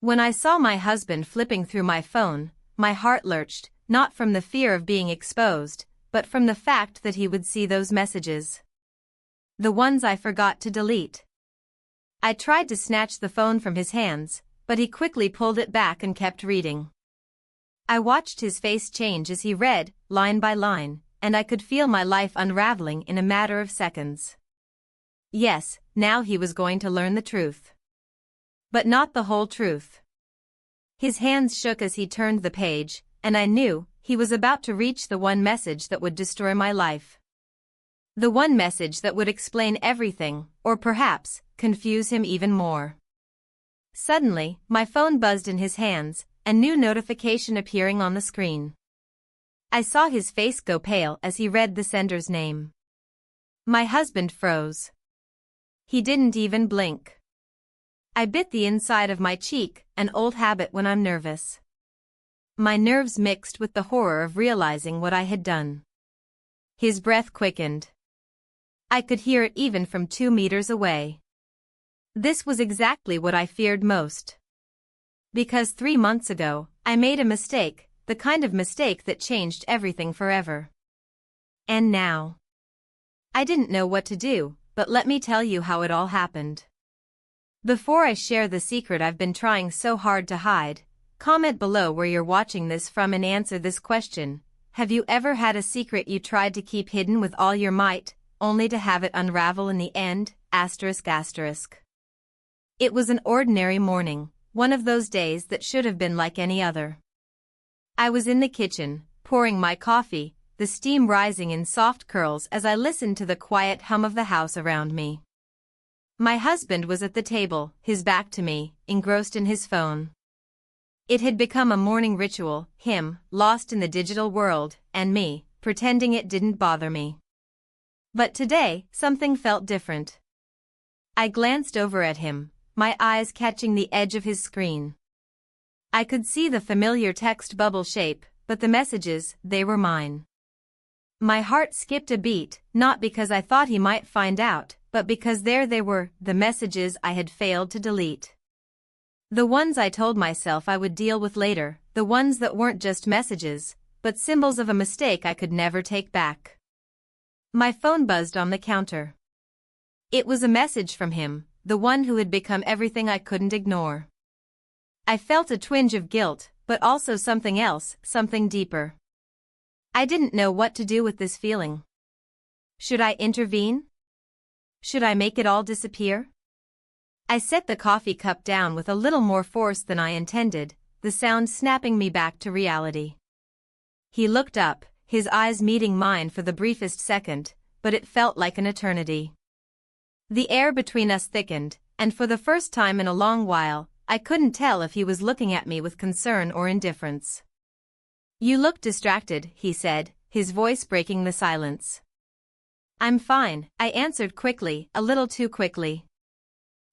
When I saw my husband flipping through my phone, my heart lurched, not from the fear of being exposed, but from the fact that he would see those messages. The ones I forgot to delete. I tried to snatch the phone from his hands, but he quickly pulled it back and kept reading. I watched his face change as he read, line by line, and I could feel my life unraveling in a matter of seconds. Yes, now he was going to learn the truth. But not the whole truth. His hands shook as he turned the page, and I knew he was about to reach the one message that would destroy my life. The one message that would explain everything, or perhaps, confuse him even more. Suddenly, my phone buzzed in his hands, a new notification appearing on the screen. I saw his face go pale as he read the sender's name. My husband froze. He didn't even blink. I bit the inside of my cheek, an old habit when I'm nervous. My nerves mixed with the horror of realizing what I had done. His breath quickened. I could hear it even from 2 meters away. This was exactly what I feared most. Because 3 months ago, I made a mistake, the kind of mistake that changed everything forever. And now, I didn't know what to do, but let me tell you how it all happened. Before I share the secret I've been trying so hard to hide, comment below where you're watching this from and answer this question. Have you ever had a secret you tried to keep hidden with all your might, only to have it unravel in the end? It was an ordinary morning, one of those days that should have been like any other. I was in the kitchen, pouring my coffee, the steam rising in soft curls as I listened to the quiet hum of the house around me. My husband was at the table, his back to me, engrossed in his phone. It had become a morning ritual, him, lost in the digital world, and me, pretending it didn't bother me. But today, something felt different. I glanced over at him, my eyes catching the edge of his screen. I could see the familiar text bubble shape, but the messages, they were mine. My heart skipped a beat, not because I thought he might find out, but because there they were, the messages I had failed to delete. The ones I told myself I would deal with later, the ones that weren't just messages, but symbols of a mistake I could never take back. My phone buzzed on the counter. It was a message from him, the one who had become everything I couldn't ignore. I felt a twinge of guilt, but also something else, something deeper. I didn't know what to do with this feeling. Should I intervene? Should I make it all disappear? I set the coffee cup down with a little more force than I intended, the sound snapping me back to reality. He looked up, his eyes meeting mine for the briefest second, but it felt like an eternity. The air between us thickened, and for the first time in a long while, I couldn't tell if he was looking at me with concern or indifference. "You look distracted," he said, his voice breaking the silence. "I'm fine," I answered quickly, a little too quickly.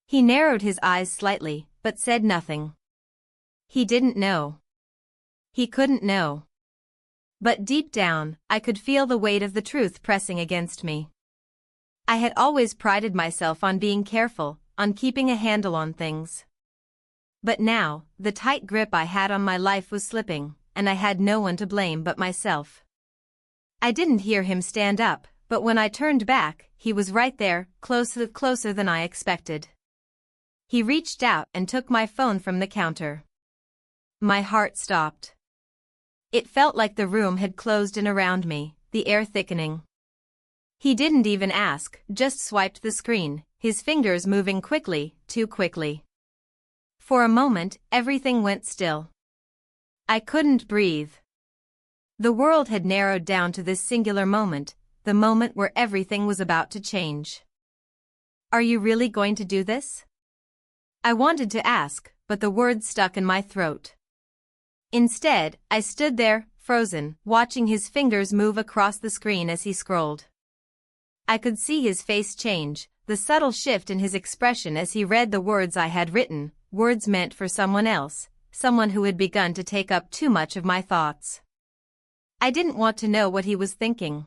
He narrowed his eyes slightly, but said nothing. He didn't know. He couldn't know. But deep down, I could feel the weight of the truth pressing against me. I had always prided myself on being careful, on keeping a handle on things. But now, the tight grip I had on my life was slipping, and I had no one to blame but myself. I didn't hear him stand up, but when I turned back, he was right there, closer than I expected. He reached out and took my phone from the counter. My heart stopped. It felt like the room had closed in around me, the air thickening. He didn't even ask, just swiped the screen, his fingers moving quickly, too quickly. For a moment, everything went still. I couldn't breathe. The world had narrowed down to this singular moment, the moment where everything was about to change. "Are you really going to do this?" I wanted to ask, but the words stuck in my throat. Instead, I stood there, frozen, watching his fingers move across the screen as he scrolled. I could see his face change, the subtle shift in his expression as he read the words I had written, words meant for someone else, someone who had begun to take up too much of my thoughts. I didn't want to know what he was thinking.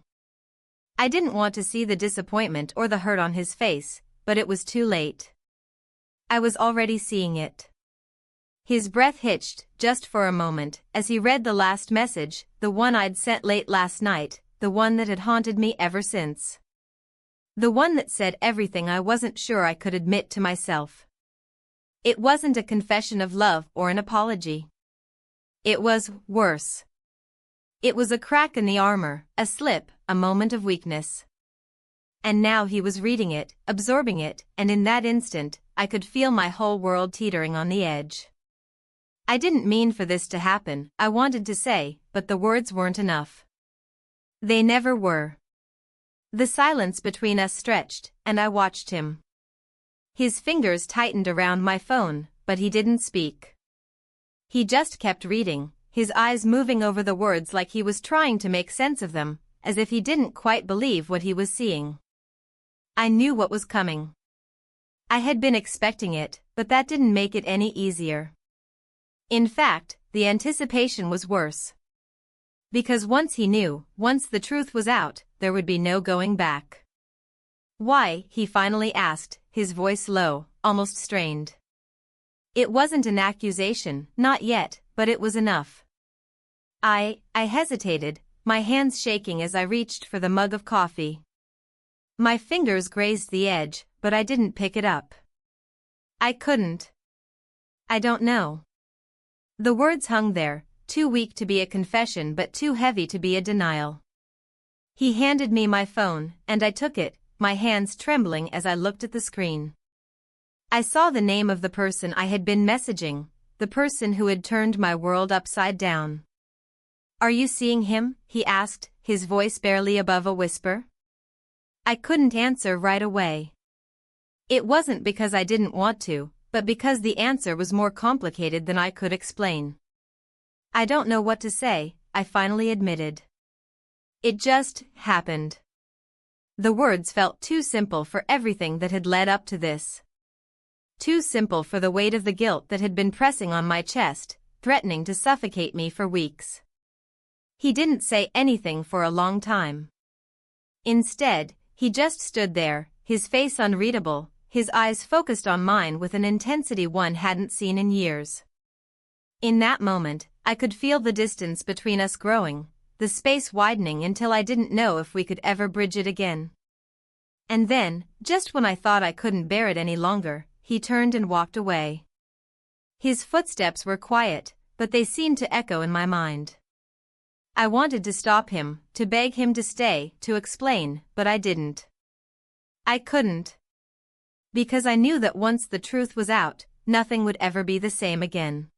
I didn't want to see the disappointment or the hurt on his face, but it was too late. I was already seeing it. His breath hitched, just for a moment, as he read the last message, the one I'd sent late last night, the one that had haunted me ever since. The one that said everything I wasn't sure I could admit to myself. It wasn't a confession of love or an apology. It was worse. It was a crack in the armor, a slip, a moment of weakness. And now he was reading it, absorbing it, and in that instant, I could feel my whole world teetering on the edge. I didn't mean for this to happen, I wanted to say, but the words weren't enough. They never were. The silence between us stretched, and I watched him. His fingers tightened around my phone, but he didn't speak. He just kept reading, his eyes moving over the words like he was trying to make sense of them, as if he didn't quite believe what he was seeing. I knew what was coming. I had been expecting it, but that didn't make it any easier. In fact, the anticipation was worse. Because once he knew, once the truth was out, there would be no going back. "Why?" he finally asked, his voice low, almost strained. It wasn't an accusation, not yet, but it was enough. I hesitated, my hands shaking as I reached for the mug of coffee. My fingers grazed the edge, but I didn't pick it up. I couldn't. "I don't know." The words hung there, too weak to be a confession but too heavy to be a denial. He handed me my phone, and I took it, my hands trembling as I looked at the screen. I saw the name of the person I had been messaging, the person who had turned my world upside down. "Are you seeing him?" he asked, his voice barely above a whisper. I couldn't answer right away. It wasn't because I didn't want to, but because the answer was more complicated than I could explain. "I don't know what to say," I finally admitted. It just happened. The words felt too simple for everything that had led up to this. Too simple for the weight of the guilt that had been pressing on my chest, threatening to suffocate me for weeks. He didn't say anything for a long time. Instead, he just stood there, his face unreadable, his eyes focused on mine with an intensity one hadn't seen in years. In that moment, I could feel the distance between us growing, the space widening until I didn't know if we could ever bridge it again. And then, just when I thought I couldn't bear it any longer, he turned and walked away. His footsteps were quiet, but they seemed to echo in my mind. I wanted to stop him, to beg him to stay, to explain, but I didn't. I couldn't. Because I knew that once the truth was out, nothing would ever be the same again.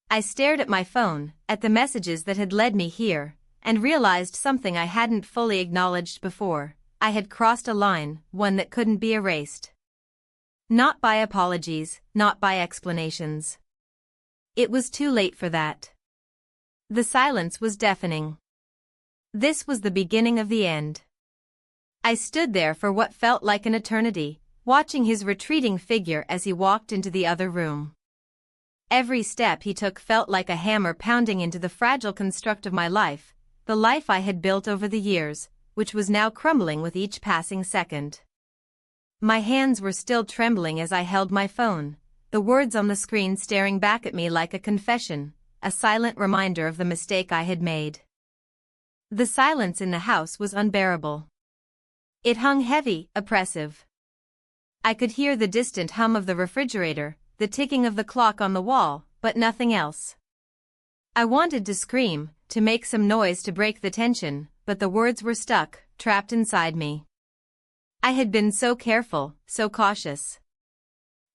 I stared at my phone, at the messages that had led me here, and realized something I hadn't fully acknowledged before. I had crossed a line, one that couldn't be erased. Not by apologies, not by explanations. It was too late for that. The silence was deafening. This was the beginning of the end. I stood there for what felt like an eternity, watching his retreating figure as he walked into the other room. Every step he took felt like a hammer pounding into the fragile construct of my life, the life I had built over the years, which was now crumbling with each passing second. My hands were still trembling as I held my phone, the words on the screen staring back at me like a confession, a silent reminder of the mistake I had made. The silence in the house was unbearable. It hung heavy, oppressive. I could hear the distant hum of the refrigerator, the ticking of the clock on the wall, but nothing else. I wanted to scream, to make some noise to break the tension, but the words were stuck, trapped inside me. I had been so careful, so cautious.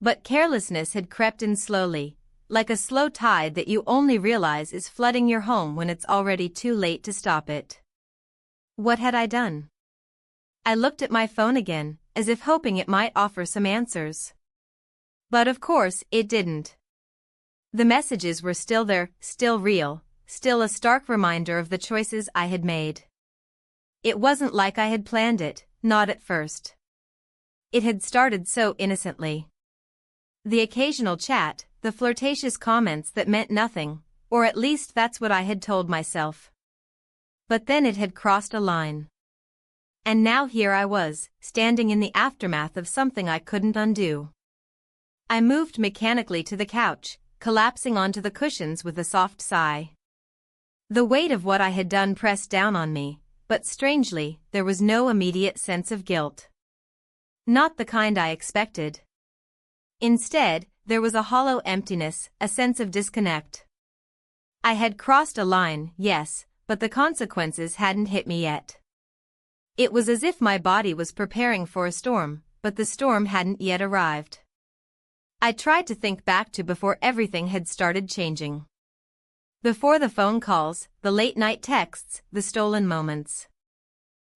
But carelessness had crept in slowly, like a slow tide that you only realize is flooding your home when it's already too late to stop it. What had I done? I looked at my phone again, as if hoping it might offer some answers. But of course, it didn't. The messages were still there, still real, still a stark reminder of the choices I had made. It wasn't like I had planned it, not at first. It had started so innocently. The occasional chat, the flirtatious comments that meant nothing, or at least that's what I had told myself. But then it had crossed a line. And now here I was, standing in the aftermath of something I couldn't undo. I moved mechanically to the couch, collapsing onto the cushions with a soft sigh. The weight of what I had done pressed down on me, but strangely, there was no immediate sense of guilt. Not the kind I expected. Instead, there was a hollow emptiness, a sense of disconnect. I had crossed a line, yes, but the consequences hadn't hit me yet. It was as if my body was preparing for a storm, but the storm hadn't yet arrived. I tried to think back to before everything had started changing. Before the phone calls, the late-night texts, the stolen moments.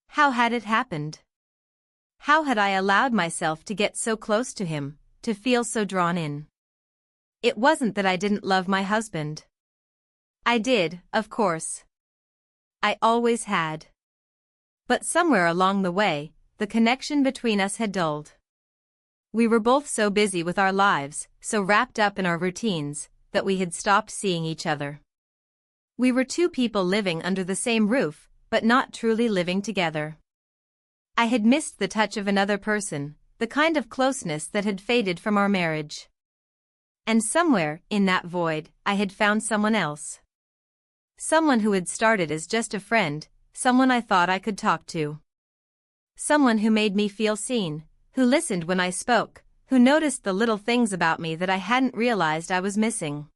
How had it happened? How had I allowed myself to get so close to him, to feel so drawn in? It wasn't that I didn't love my husband. I did, of course. I always had. But somewhere along the way, the connection between us had dulled. We were both so busy with our lives, so wrapped up in our routines, that we had stopped seeing each other. We were two people living under the same roof, but not truly living together. I had missed the touch of another person, the kind of closeness that had faded from our marriage. And somewhere, in that void, I had found someone else. Someone who had started as just a friend, someone I thought I could talk to. Someone who made me feel seen, who listened when I spoke, who noticed the little things about me that I hadn't realized I was missing.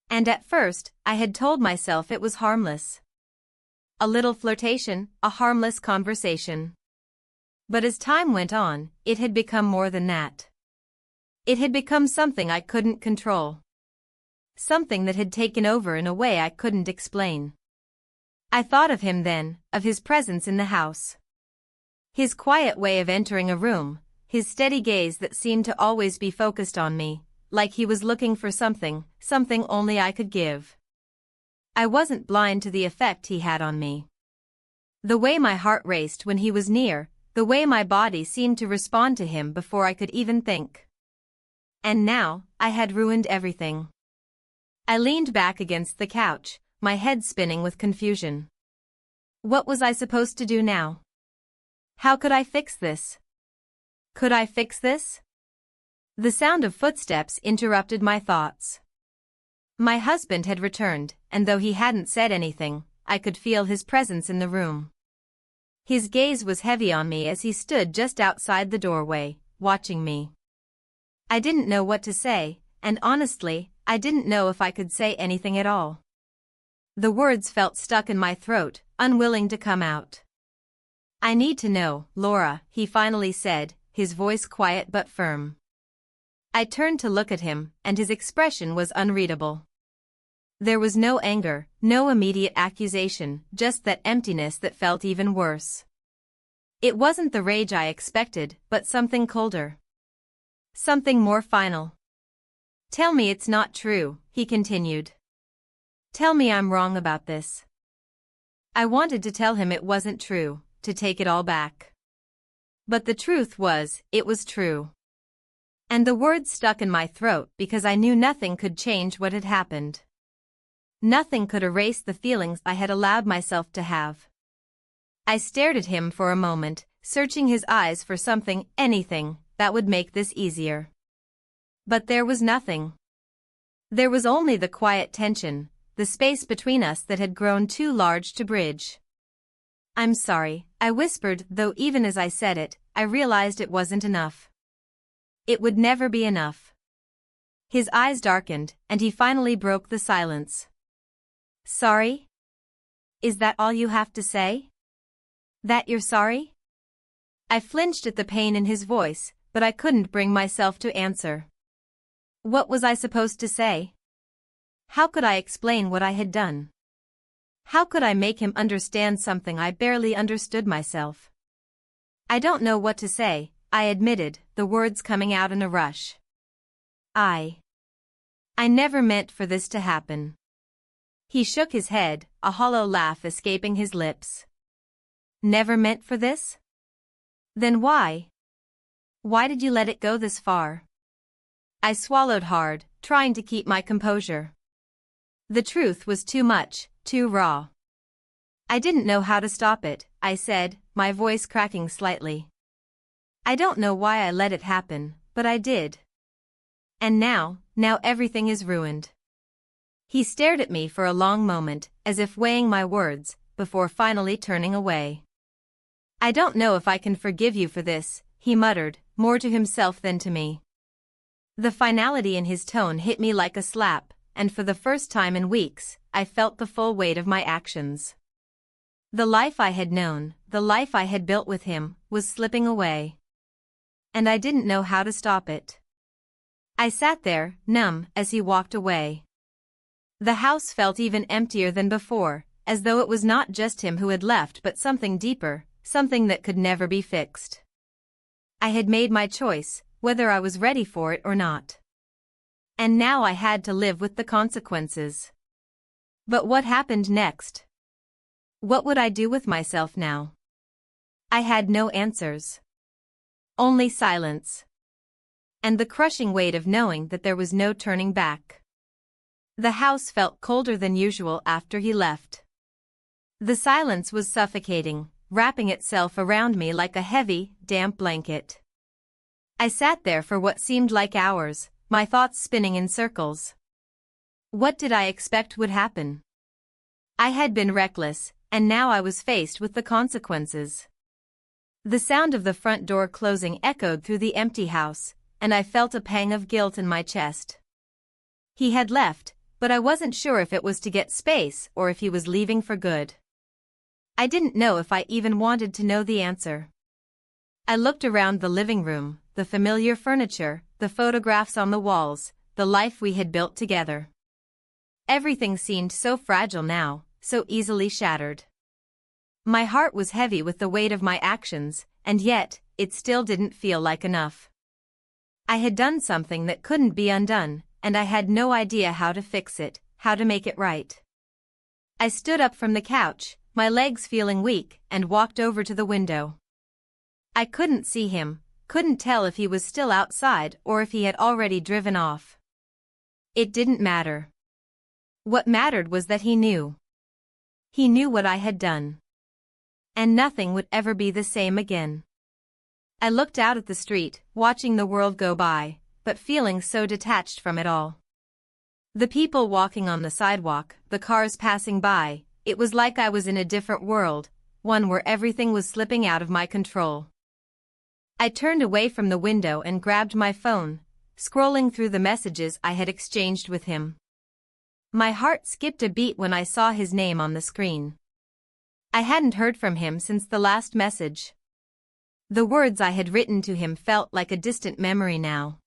And at first, I had told myself it was harmless. A little flirtation, a harmless conversation. But as time went on, it had become more than that. It had become something I couldn't control. Something that had taken over in a way I couldn't explain. I thought of him then, of his presence in the house. His quiet way of entering a room, his steady gaze that seemed to always be focused on me, like he was looking for something only I could give. I wasn't blind to the effect he had on me. The way my heart raced when he was near, the way my body seemed to respond to him before I could even think. And now, I had ruined everything. I leaned back against the couch, my head spinning with confusion. What was I supposed to do now? How could I fix this? Could I fix this? The sound of footsteps interrupted my thoughts. My husband had returned, and though he hadn't said anything, I could feel his presence in the room. His gaze was heavy on me as he stood just outside the doorway, watching me. I didn't know what to say, and honestly, I didn't know if I could say anything at all. The words felt stuck in my throat, unwilling to come out. I need to know, Laura, he finally said, his voice quiet but firm. I turned to look at him, and his expression was unreadable. There was no anger, no immediate accusation, just that emptiness that felt even worse. It wasn't the rage I expected, but something colder. Something more final. Tell me it's not true, he continued. Tell me I'm wrong about this. I wanted to tell him it wasn't true, to take it all back. But the truth was, it was true. And the words stuck in my throat because I knew nothing could change what had happened. Nothing could erase the feelings I had allowed myself to have. I stared at him for a moment, searching his eyes for something, anything, that would make this easier. But there was nothing. There was only the quiet tension, the space between us that had grown too large to bridge. I'm sorry, I whispered, though even as I said it, I realized it wasn't enough. It would never be enough. His eyes darkened, and he finally broke the silence. Sorry? Is that all you have to say? That you're sorry? I flinched at the pain in his voice, but I couldn't bring myself to answer. What was I supposed to say? How could I explain what I had done? How could I make him understand something I barely understood myself? I don't know what to say, I admitted, the words coming out in a rush. I never meant for this to happen. He shook his head, a hollow laugh escaping his lips. Never meant for this? Then why? Why did you let it go this far? I swallowed hard, trying to keep my composure. The truth was too much, too raw. I didn't know how to stop it, I said, my voice cracking slightly. I don't know why I let it happen, but I did. And now Now everything is ruined." He stared at me for a long moment, as if weighing my words, before finally turning away. "I don't know if I can forgive you for this," he muttered, more to himself than to me. The finality in his tone hit me like a slap, and for the first time in weeks, I felt the full weight of my actions. The life I had known, the life I had built with him, was slipping away. And I didn't know how to stop it. I sat there, numb, as he walked away. The house felt even emptier than before, as though it was not just him who had left but something deeper, something that could never be fixed. I had made my choice, whether I was ready for it or not. And now I had to live with the consequences. But what happened next? What would I do with myself now? I had no answers. Only silence. And the crushing weight of knowing that there was no turning back. The house felt colder than usual after he left. The silence was suffocating, wrapping itself around me like a heavy, damp blanket. I sat there for what seemed like hours, my thoughts spinning in circles. What did I expect would happen? I had been reckless, and now I was faced with the consequences. The sound of the front door closing echoed through the empty house, and I felt a pang of guilt in my chest. He had left, but I wasn't sure if it was to get space or if he was leaving for good. I didn't know if I even wanted to know the answer. I looked around the living room, the familiar furniture, the photographs on the walls, the life we had built together. Everything seemed so fragile now, so easily shattered. My heart was heavy with the weight of my actions, and yet, it still didn't feel like enough. I had done something that couldn't be undone, and I had no idea how to fix it, how to make it right. I stood up from the couch, my legs feeling weak, and walked over to the window. I couldn't see him, couldn't tell if he was still outside or if he had already driven off. It didn't matter. What mattered was that he knew. He knew what I had done. And nothing would ever be the same again. I looked out at the street, watching the world go by, but feeling so detached from it all. The people walking on the sidewalk, the cars passing by, it was like I was in a different world, one where everything was slipping out of my control. I turned away from the window and grabbed my phone, scrolling through the messages I had exchanged with him. My heart skipped a beat when I saw his name on the screen. I hadn't heard from him since the last message. The words I had written to him felt like a distant memory now.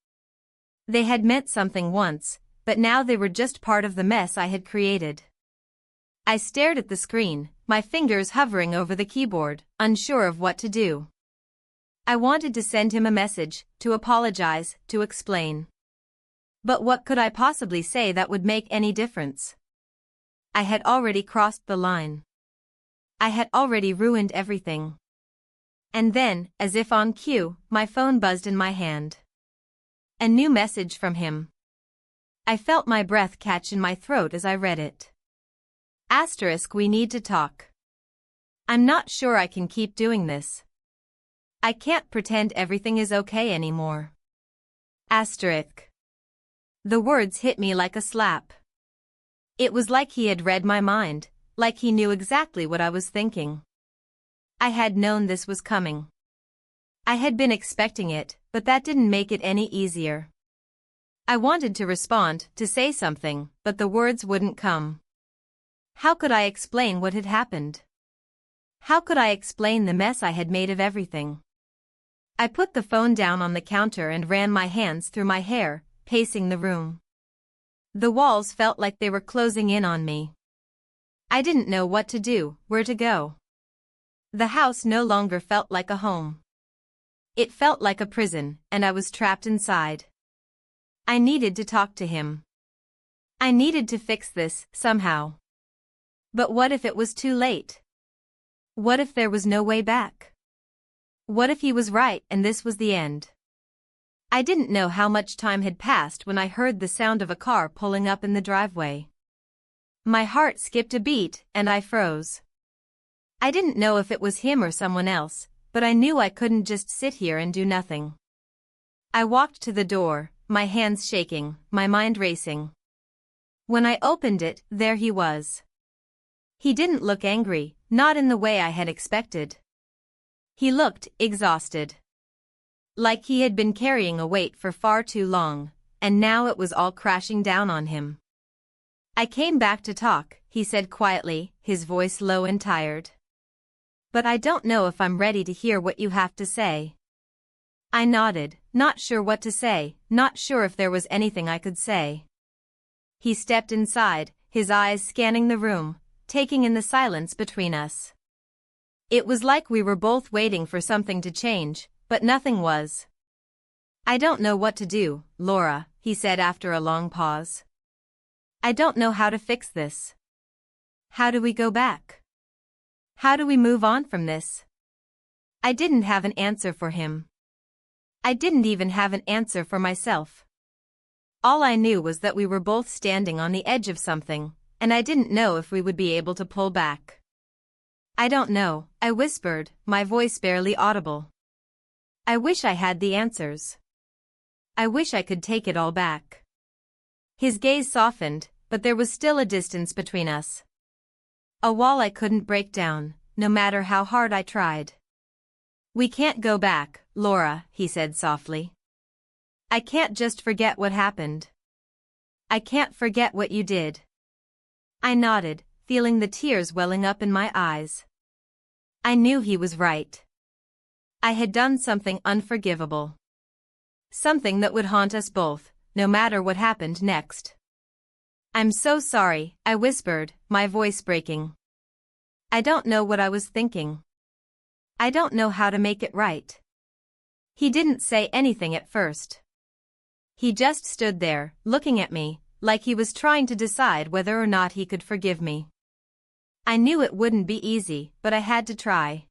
They had meant something once, but now they were just part of the mess I had created. I stared at the screen, my fingers hovering over the keyboard, unsure of what to do. I wanted to send him a message, to apologize, to explain. But what could I possibly say that would make any difference? I had already crossed the line. I had already ruined everything. And then, as if on cue, my phone buzzed in my hand. A new message from him. I felt my breath catch in my throat as I read it. *, we need to talk. I'm not sure I can keep doing this. I can't pretend everything is okay anymore. The words hit me like a slap. It was like he had read my mind, like he knew exactly what I was thinking. I had known this was coming. I had been expecting it, but that didn't make it any easier. I wanted to respond, to say something, but the words wouldn't come. How could I explain what had happened? How could I explain the mess I had made of everything? I put the phone down on the counter and ran my hands through my hair, pacing the room. The walls felt like they were closing in on me. I didn't know what to do, where to go. The house no longer felt like a home. It felt like a prison, and I was trapped inside. I needed to talk to him. I needed to fix this, somehow. But what if it was too late? What if there was no way back? What if he was right and this was the end? I didn't know how much time had passed when I heard the sound of a car pulling up in the driveway. My heart skipped a beat, and I froze. I didn't know if it was him or someone else, but I knew I couldn't just sit here and do nothing. I walked to the door, my hands shaking, my mind racing. When I opened it, there he was. He didn't look angry, not in the way I had expected. He looked exhausted. Like he had been carrying a weight for far too long, and now it was all crashing down on him. "I came back to talk," he said quietly, his voice low and tired. "But I don't know if I'm ready to hear what you have to say." I nodded, not sure what to say, not sure if there was anything I could say. He stepped inside, his eyes scanning the room, taking in the silence between us. It was like we were both waiting for something to change, but nothing was. "I don't know what to do, Laura," he said after a long pause. "I don't know how to fix this. How do we go back? How do we move on from this?" I didn't have an answer for him. I didn't even have an answer for myself. All I knew was that we were both standing on the edge of something, and I didn't know if we would be able to pull back. "I don't know," I whispered, my voice barely audible. "I wish I had the answers. I wish I could take it all back." His gaze softened, but there was still a distance between us. A wall I couldn't break down, no matter how hard I tried. "We can't go back, Laura," he said softly. "I can't just forget what happened. I can't forget what you did." I nodded, feeling the tears welling up in my eyes. I knew he was right. I had done something unforgivable. Something that would haunt us both, no matter what happened next. "I'm so sorry," I whispered, my voice breaking. "I don't know what I was thinking. I don't know how to make it right." He didn't say anything at first. He just stood there, looking at me, like he was trying to decide whether or not he could forgive me. I knew it wouldn't be easy, but I had to try.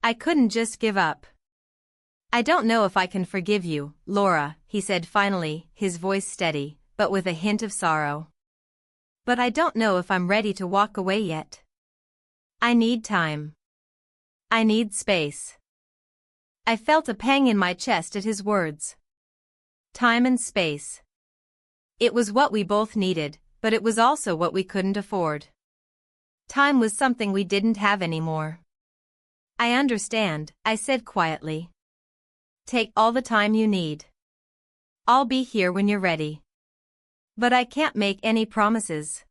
I couldn't just give up. "I don't know if I can forgive you, Laura," he said finally, his voice steady, but with a hint of sorrow. "But I don't know if I'm ready to walk away yet. I need time. I need space." I felt a pang in my chest at his words. Time and space. It was what we both needed, but it was also what we couldn't afford. Time was something we didn't have anymore. "I understand," I said quietly. "Take all the time you need. I'll be here when you're ready. But I can't make any promises."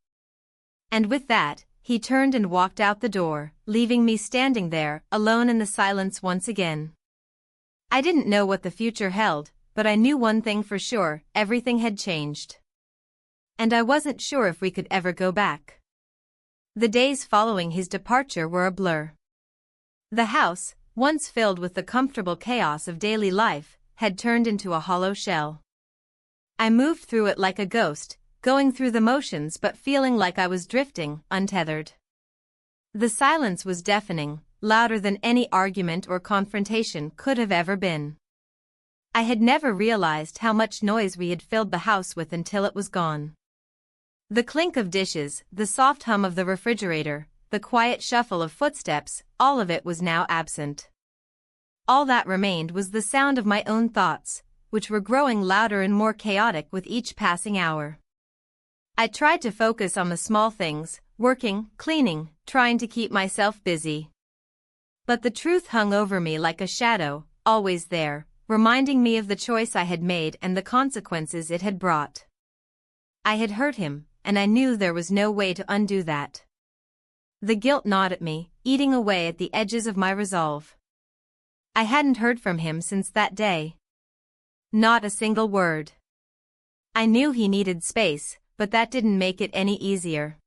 And with that, he turned and walked out the door, leaving me standing there, alone in the silence once again. I didn't know what the future held, but I knew one thing for sure: everything had changed. And I wasn't sure if we could ever go back. The days following his departure were a blur. The house, once filled with the comfortable chaos of daily life, had turned into a hollow shell. I moved through it like a ghost, going through the motions but feeling like I was drifting, untethered. The silence was deafening, louder than any argument or confrontation could have ever been. I had never realized how much noise we had filled the house with until it was gone. The clink of dishes, the soft hum of the refrigerator, the quiet shuffle of footsteps, all of it was now absent. All that remained was the sound of my own thoughts, which were growing louder and more chaotic with each passing hour. I tried to focus on the small things, working, cleaning, trying to keep myself busy. But the truth hung over me like a shadow, always there, reminding me of the choice I had made and the consequences it had brought. I had hurt him, and I knew there was no way to undo that. The guilt gnawed at me, eating away at the edges of my resolve. I hadn't heard from him since that day. Not a single word. I knew he needed space, but that didn't make it any easier.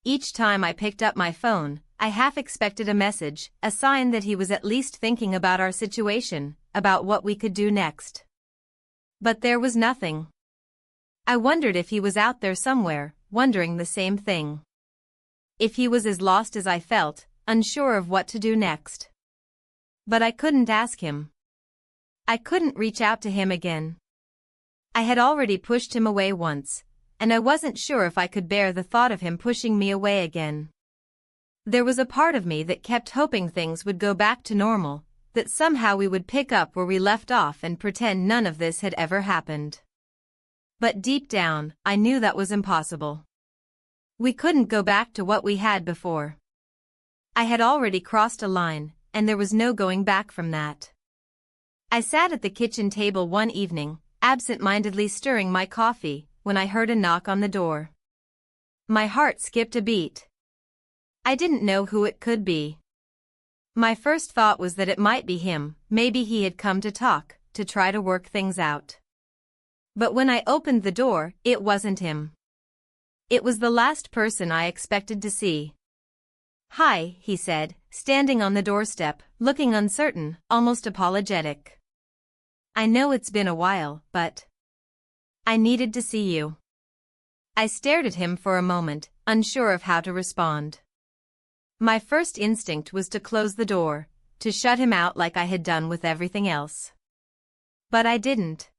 Each time I picked up my phone, I half expected a message, a sign that he was at least thinking about our situation, about what we could do next. But there was nothing. I wondered if he was out there somewhere, wondering the same thing. If he was as lost as I felt, unsure of what to do next. But I couldn't ask him. I couldn't reach out to him again. I had already pushed him away once, and I wasn't sure if I could bear the thought of him pushing me away again. There was a part of me that kept hoping things would go back to normal, that somehow we would pick up where we left off and pretend none of this had ever happened. But deep down, I knew that was impossible. We couldn't go back to what we had before. I had already crossed a line, and there was no going back from that. I sat at the kitchen table one evening, absent-mindedly stirring my coffee, when I heard a knock on the door. My heart skipped a beat. I didn't know who it could be. My first thought was that it might be him, maybe he had come to talk, to try to work things out. But when I opened the door, it wasn't him. It was the last person I expected to see. "Hi," he said, standing on the doorstep, looking uncertain, almost apologetic. "I know it's been a while, but I needed to see you." I stared at him for a moment, unsure of how to respond. My first instinct was to close the door, to shut him out like I had done with everything else. But I didn't.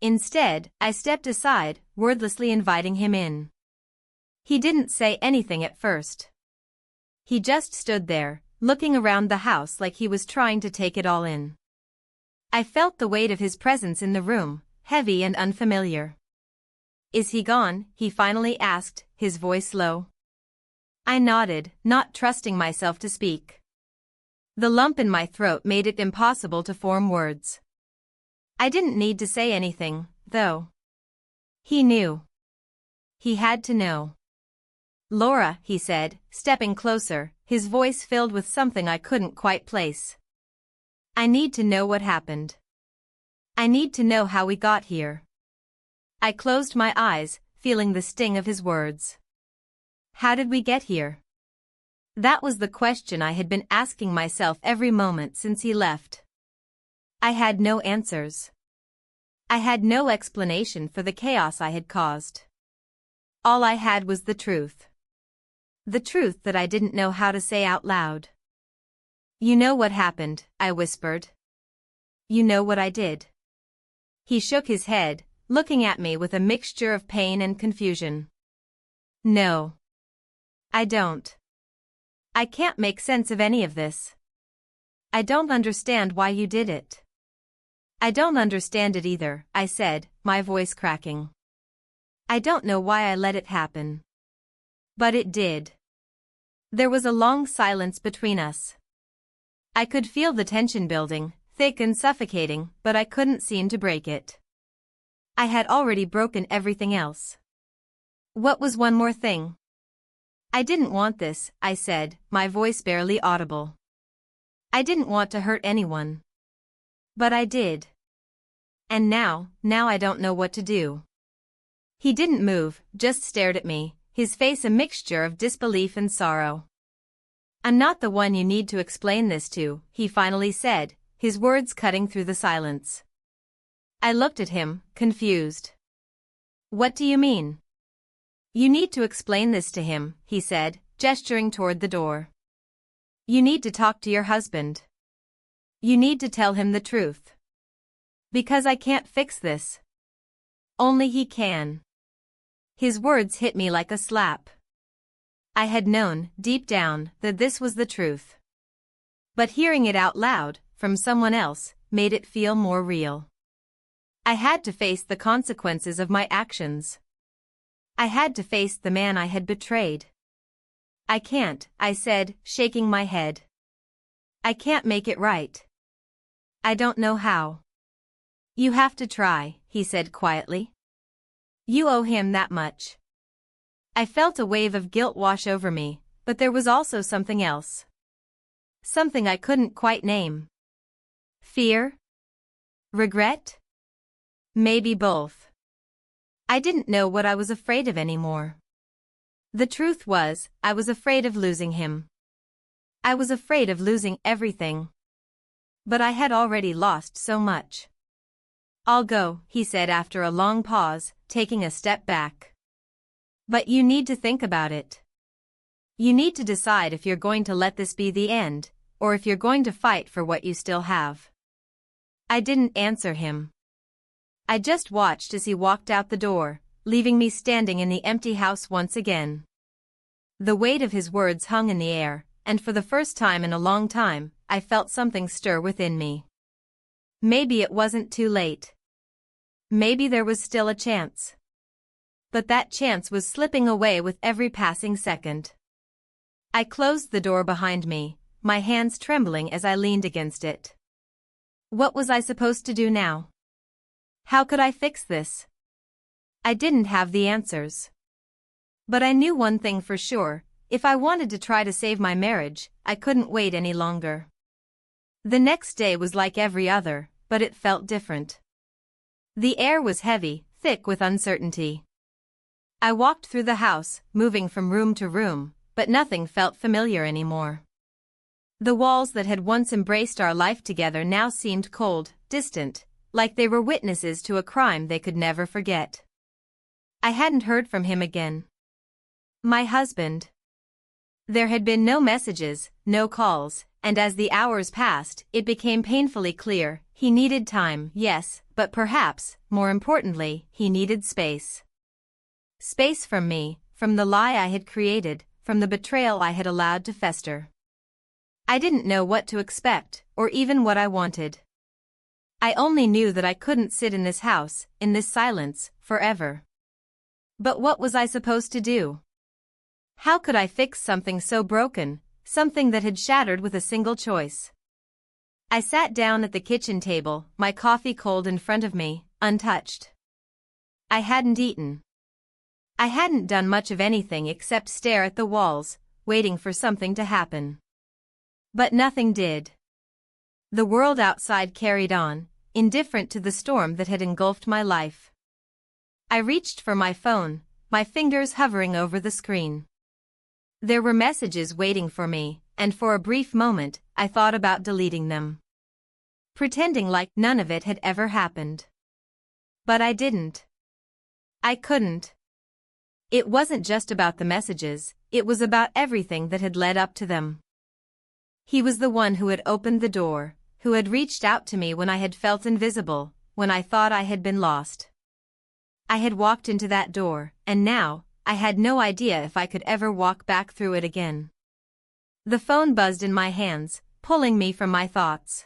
Instead, I stepped aside, wordlessly inviting him in. He didn't say anything at first. He just stood there, looking around the house like he was trying to take it all in. I felt the weight of his presence in the room, heavy and unfamiliar. "Is he gone?" he finally asked, his voice low. I nodded, not trusting myself to speak. The lump in my throat made it impossible to form words. I didn't need to say anything, though. He knew. He had to know. "Laura," he said, stepping closer, his voice filled with something I couldn't quite place. "I need to know what happened. I need to know how we got here." I closed my eyes, feeling the sting of his words. How did we get here? That was the question I had been asking myself every moment since he left. I had no answers. I had no explanation for the chaos I had caused. All I had was the truth. The truth that I didn't know how to say out loud. "You know what happened," I whispered. "You know what I did." He shook his head, looking at me with a mixture of pain and confusion. "No. I don't. I can't make sense of any of this. I don't understand why you did it." "I don't understand it either," I said, my voice cracking. "I don't know why I let it happen. But it did." There was a long silence between us. I could feel the tension building, thick and suffocating, but I couldn't seem to break it. I had already broken everything else. What was one more thing? "I didn't want this," I said, my voice barely audible. "I didn't want to hurt anyone. But I did. And now I don't know what to do." He didn't move, just stared at me, his face a mixture of disbelief and sorrow. "I'm not the one you need to explain this to," he finally said, his words cutting through the silence. I looked at him, confused. "What do you mean?" "You need to explain this to him," he said, gesturing toward the door. "You need to talk to your husband. You need to tell him the truth. Because I can't fix this. Only he can." His words hit me like a slap. I had known, deep down, that this was the truth. But hearing it out loud, from someone else, made it feel more real. I had to face the consequences of my actions. I had to face the man I had betrayed. "I can't," I said, shaking my head. "I can't make it right. I don't know how." "You have to try," he said quietly. "You owe him that much." I felt a wave of guilt wash over me, but there was also something else. Something I couldn't quite name. Fear? Regret? Maybe both. I didn't know what I was afraid of anymore. The truth was, I was afraid of losing him. I was afraid of losing everything. But I had already lost so much. "I'll go," he said after a long pause, taking a step back. "But you need to think about it. You need to decide if you're going to let this be the end, or if you're going to fight for what you still have." I didn't answer him. I just watched as he walked out the door, leaving me standing in the empty house once again. The weight of his words hung in the air, and for the first time in a long time, I felt something stir within me. Maybe it wasn't too late. Maybe there was still a chance. But that chance was slipping away with every passing second. I closed the door behind me, my hands trembling as I leaned against it. What was I supposed to do now? How could I fix this? I didn't have the answers. But I knew one thing for sure: if I wanted to try to save my marriage, I couldn't wait any longer. The next day was like every other, but it felt different. The air was heavy, thick with uncertainty. I walked through the house, moving from room to room, but nothing felt familiar anymore. The walls that had once embraced our life together now seemed cold, distant, like they were witnesses to a crime they could never forget. I hadn't heard from him again. My husband. There had been no messages, no calls, and as the hours passed, it became painfully clear: he needed time, yes, but perhaps, more importantly, he needed space. Space from me, from the lie I had created, from the betrayal I had allowed to fester. I didn't know what to expect, or even what I wanted. I only knew that I couldn't sit in this house, in this silence, forever. But what was I supposed to do? How could I fix something so broken, something that had shattered with a single choice? I sat down at the kitchen table, my coffee cold in front of me, untouched. I hadn't eaten. I hadn't done much of anything except stare at the walls, waiting for something to happen. But nothing did. The world outside carried on, indifferent to the storm that had engulfed my life. I reached for my phone, my fingers hovering over the screen. There were messages waiting for me, and for a brief moment, I thought about deleting them. Pretending like none of it had ever happened. But I didn't. I couldn't. It wasn't just about the messages, it was about everything that had led up to them. He was the one who had opened the door, who had reached out to me when I had felt invisible, when I thought I had been lost. I had walked into that door, and now, I had no idea if I could ever walk back through it again. The phone buzzed in my hands, pulling me from my thoughts.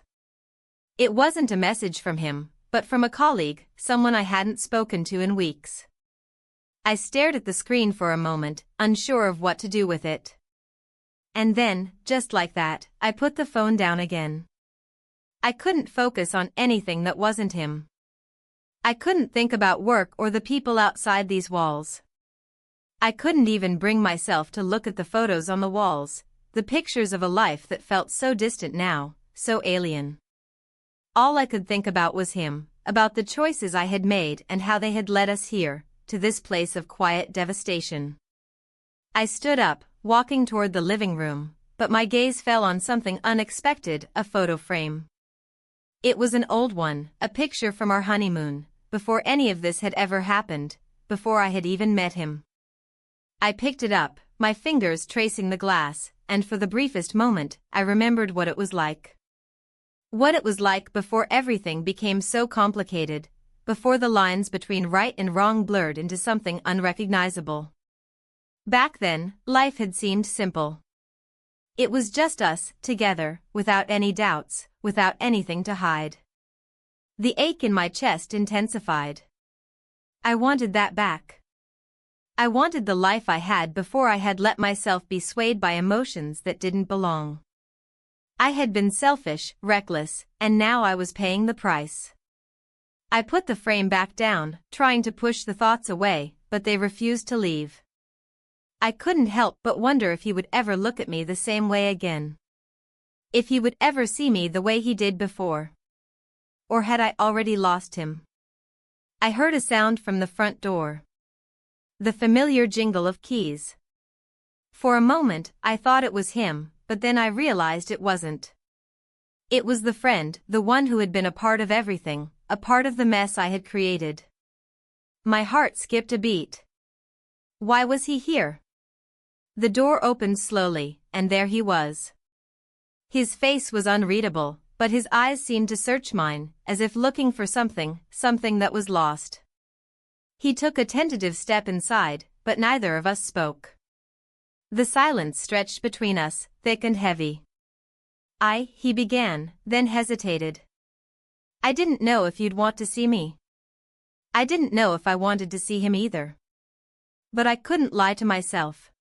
It wasn't a message from him, but from a colleague, someone I hadn't spoken to in weeks. I stared at the screen for a moment, unsure of what to do with it. And then, just like that, I put the phone down again. I couldn't focus on anything that wasn't him. I couldn't think about work or the people outside these walls. I couldn't even bring myself to look at the photos on the walls, the pictures of a life that felt so distant now, so alien. All I could think about was him, about the choices I had made and how they had led us here, to this place of quiet devastation. I stood up, walking toward the living room, but my gaze fell on something unexpected: a photo frame. It was an old one, a picture from our honeymoon, before any of this had ever happened, before I had even met him. I picked it up, my fingers tracing the glass, and for the briefest moment, I remembered what it was like. What it was like before everything became so complicated, before the lines between right and wrong blurred into something unrecognizable. Back then, life had seemed simple. It was just us, together, without any doubts, without anything to hide. The ache in my chest intensified. I wanted that back. I wanted the life I had before I had let myself be swayed by emotions that didn't belong. I had been selfish, reckless, and now I was paying the price. I put the frame back down, trying to push the thoughts away, but they refused to leave. I couldn't help but wonder if he would ever look at me the same way again. If he would ever see me the way he did before. Or had I already lost him? I heard a sound from the front door. The familiar jingle of keys. For a moment, I thought it was him, but then I realized it wasn't. It was the friend, the one who had been a part of everything, a part of the mess I had created. My heart skipped a beat. Why was he here? The door opened slowly, and there he was. His face was unreadable, but his eyes seemed to search mine, as if looking for something that was lost. He took a tentative step inside, but neither of us spoke. The silence stretched between us, thick and heavy. He began, then hesitated. I didn't know if you'd want to see me. I didn't know if I wanted to see him either. But I couldn't lie to myself.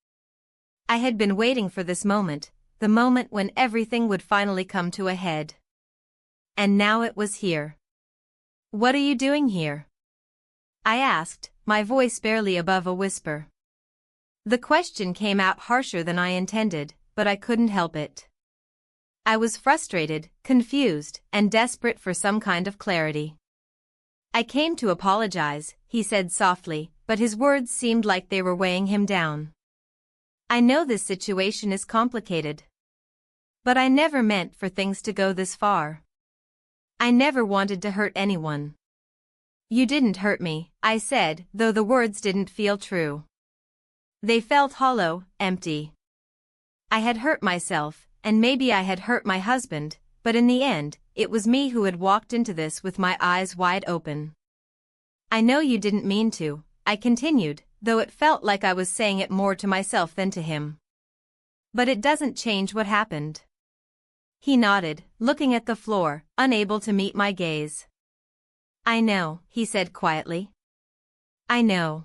I had been waiting for this moment, the moment when everything would finally come to a head. And now it was here. What are you doing here? I asked, my voice barely above a whisper. The question came out harsher than I intended, but I couldn't help it. I was frustrated, confused, and desperate for some kind of clarity. I came to apologize, he said softly, but his words seemed like they were weighing him down. I know this situation is complicated. But I never meant for things to go this far. I never wanted to hurt anyone. You didn't hurt me, I said, though the words didn't feel true. They felt hollow, empty. I had hurt myself, and maybe I had hurt my husband, but in the end, it was me who had walked into this with my eyes wide open. I know you didn't mean to, I continued, though it felt like I was saying it more to myself than to him. But it doesn't change what happened. He nodded, looking at the floor, unable to meet my gaze. I know, he said quietly. I know.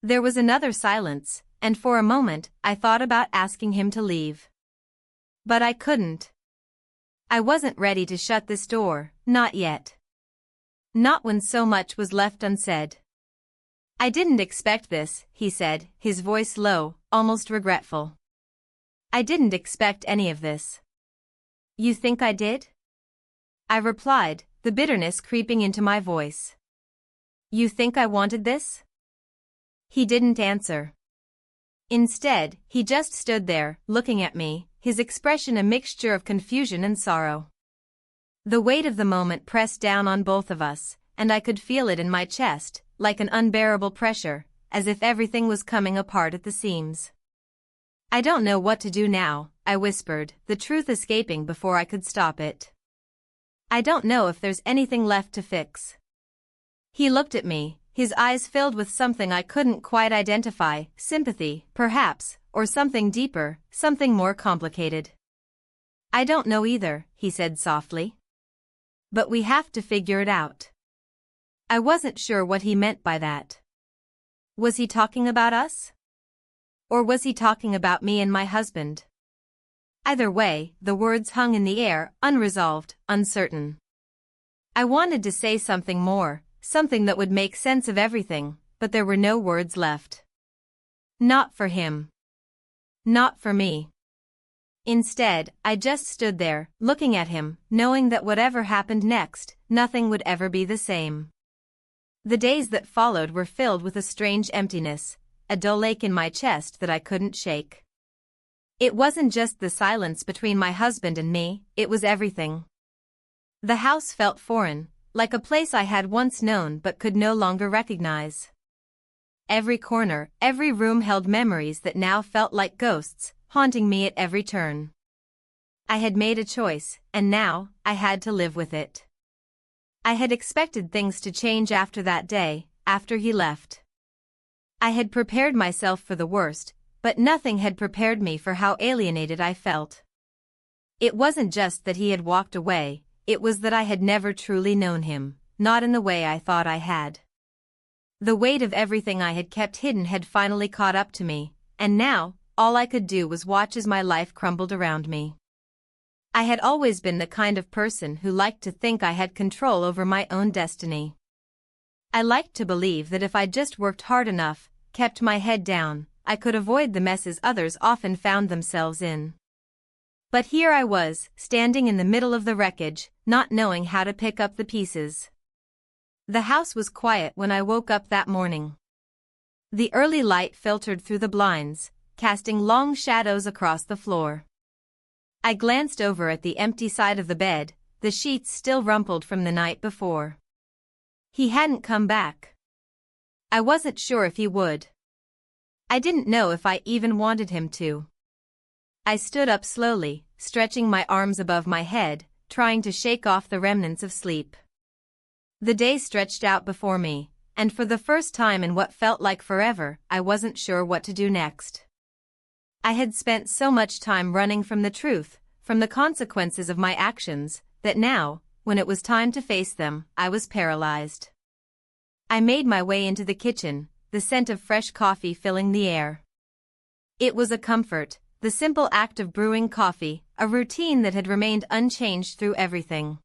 There was another silence, and for a moment, I thought about asking him to leave. But I couldn't. I wasn't ready to shut this door, not yet. Not when so much was left unsaid. I didn't expect this, he said, his voice low, almost regretful. I didn't expect any of this. You think I did? I replied, the bitterness creeping into my voice. You think I wanted this? He didn't answer. Instead, he just stood there, looking at me, his expression a mixture of confusion and sorrow. The weight of the moment pressed down on both of us, and I could feel it in my chest, like an unbearable pressure, as if everything was coming apart at the seams. I don't know what to do now, I whispered, the truth escaping before I could stop it. I don't know if there's anything left to fix. He looked at me, his eyes filled with something I couldn't quite identify, sympathy, perhaps, or something deeper, something more complicated. I don't know either, he said softly. But we have to figure it out. I wasn't sure what he meant by that. Was he talking about us? Or was he talking about me and my husband? Either way, the words hung in the air, unresolved, uncertain. I wanted to say something more, something that would make sense of everything, but there were no words left. Not for him. Not for me. Instead, I just stood there, looking at him, knowing that whatever happened next, nothing would ever be the same. The days that followed were filled with a strange emptiness, a dull ache in my chest that I couldn't shake. It wasn't just the silence between my husband and me, it was everything. The house felt foreign, like a place I had once known but could no longer recognize. Every corner, every room held memories that now felt like ghosts, haunting me at every turn. I had made a choice, and now, I had to live with it. I had expected things to change after that day, after he left. I had prepared myself for the worst, but nothing had prepared me for how alienated I felt. It wasn't just that he had walked away, it was that I had never truly known him, not in the way I thought I had. The weight of everything I had kept hidden had finally caught up to me, and now, all I could do was watch as my life crumbled around me. I had always been the kind of person who liked to think I had control over my own destiny. I liked to believe that if I just worked hard enough, kept my head down, I could avoid the messes others often found themselves in. But here I was, standing in the middle of the wreckage, not knowing how to pick up the pieces. The house was quiet when I woke up that morning. The early light filtered through the blinds, casting long shadows across the floor. I glanced over at the empty side of the bed, the sheets still rumpled from the night before. He hadn't come back. I wasn't sure if he would. I didn't know if I even wanted him to. I stood up slowly, stretching my arms above my head, trying to shake off the remnants of sleep. The day stretched out before me, and for the first time in what felt like forever, I wasn't sure what to do next. I had spent so much time running from the truth, from the consequences of my actions, that now, when it was time to face them, I was paralyzed. I made my way into the kitchen, the scent of fresh coffee filling the air. It was a comfort, the simple act of brewing coffee, a routine that had remained unchanged through everything.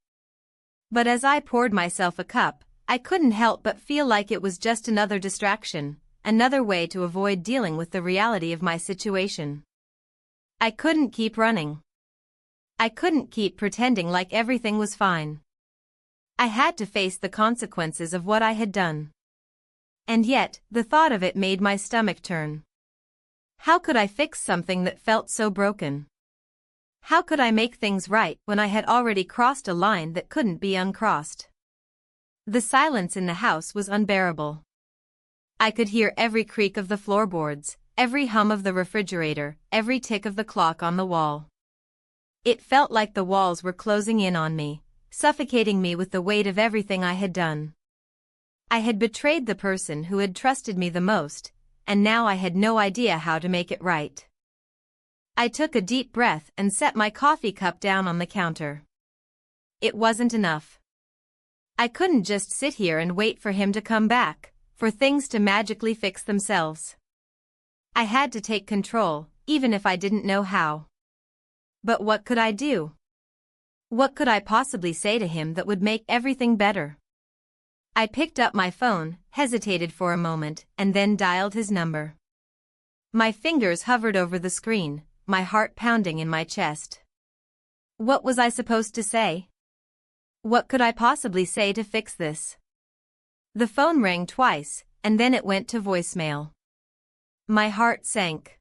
But as I poured myself a cup, I couldn't help but feel like it was just another distraction, another way to avoid dealing with the reality of my situation. I couldn't keep running. I couldn't keep pretending like everything was fine. I had to face the consequences of what I had done. And yet, the thought of it made my stomach turn. How could I fix something that felt so broken? How could I make things right when I had already crossed a line that couldn't be uncrossed? The silence in the house was unbearable. I could hear every creak of the floorboards, every hum of the refrigerator, every tick of the clock on the wall. It felt like the walls were closing in on me, suffocating me with the weight of everything I had done. I had betrayed the person who had trusted me the most, and now I had no idea how to make it right. I took a deep breath and set my coffee cup down on the counter. It wasn't enough. I couldn't just sit here and wait for him to come back, for things to magically fix themselves. I had to take control, even if I didn't know how. But what could I do? What could I possibly say to him that would make everything better? I picked up my phone, hesitated for a moment, and then dialed his number. My fingers hovered over the screen, my heart pounding in my chest. What was I supposed to say? What could I possibly say to fix this? The phone rang twice, and then it went to voicemail. My heart sank.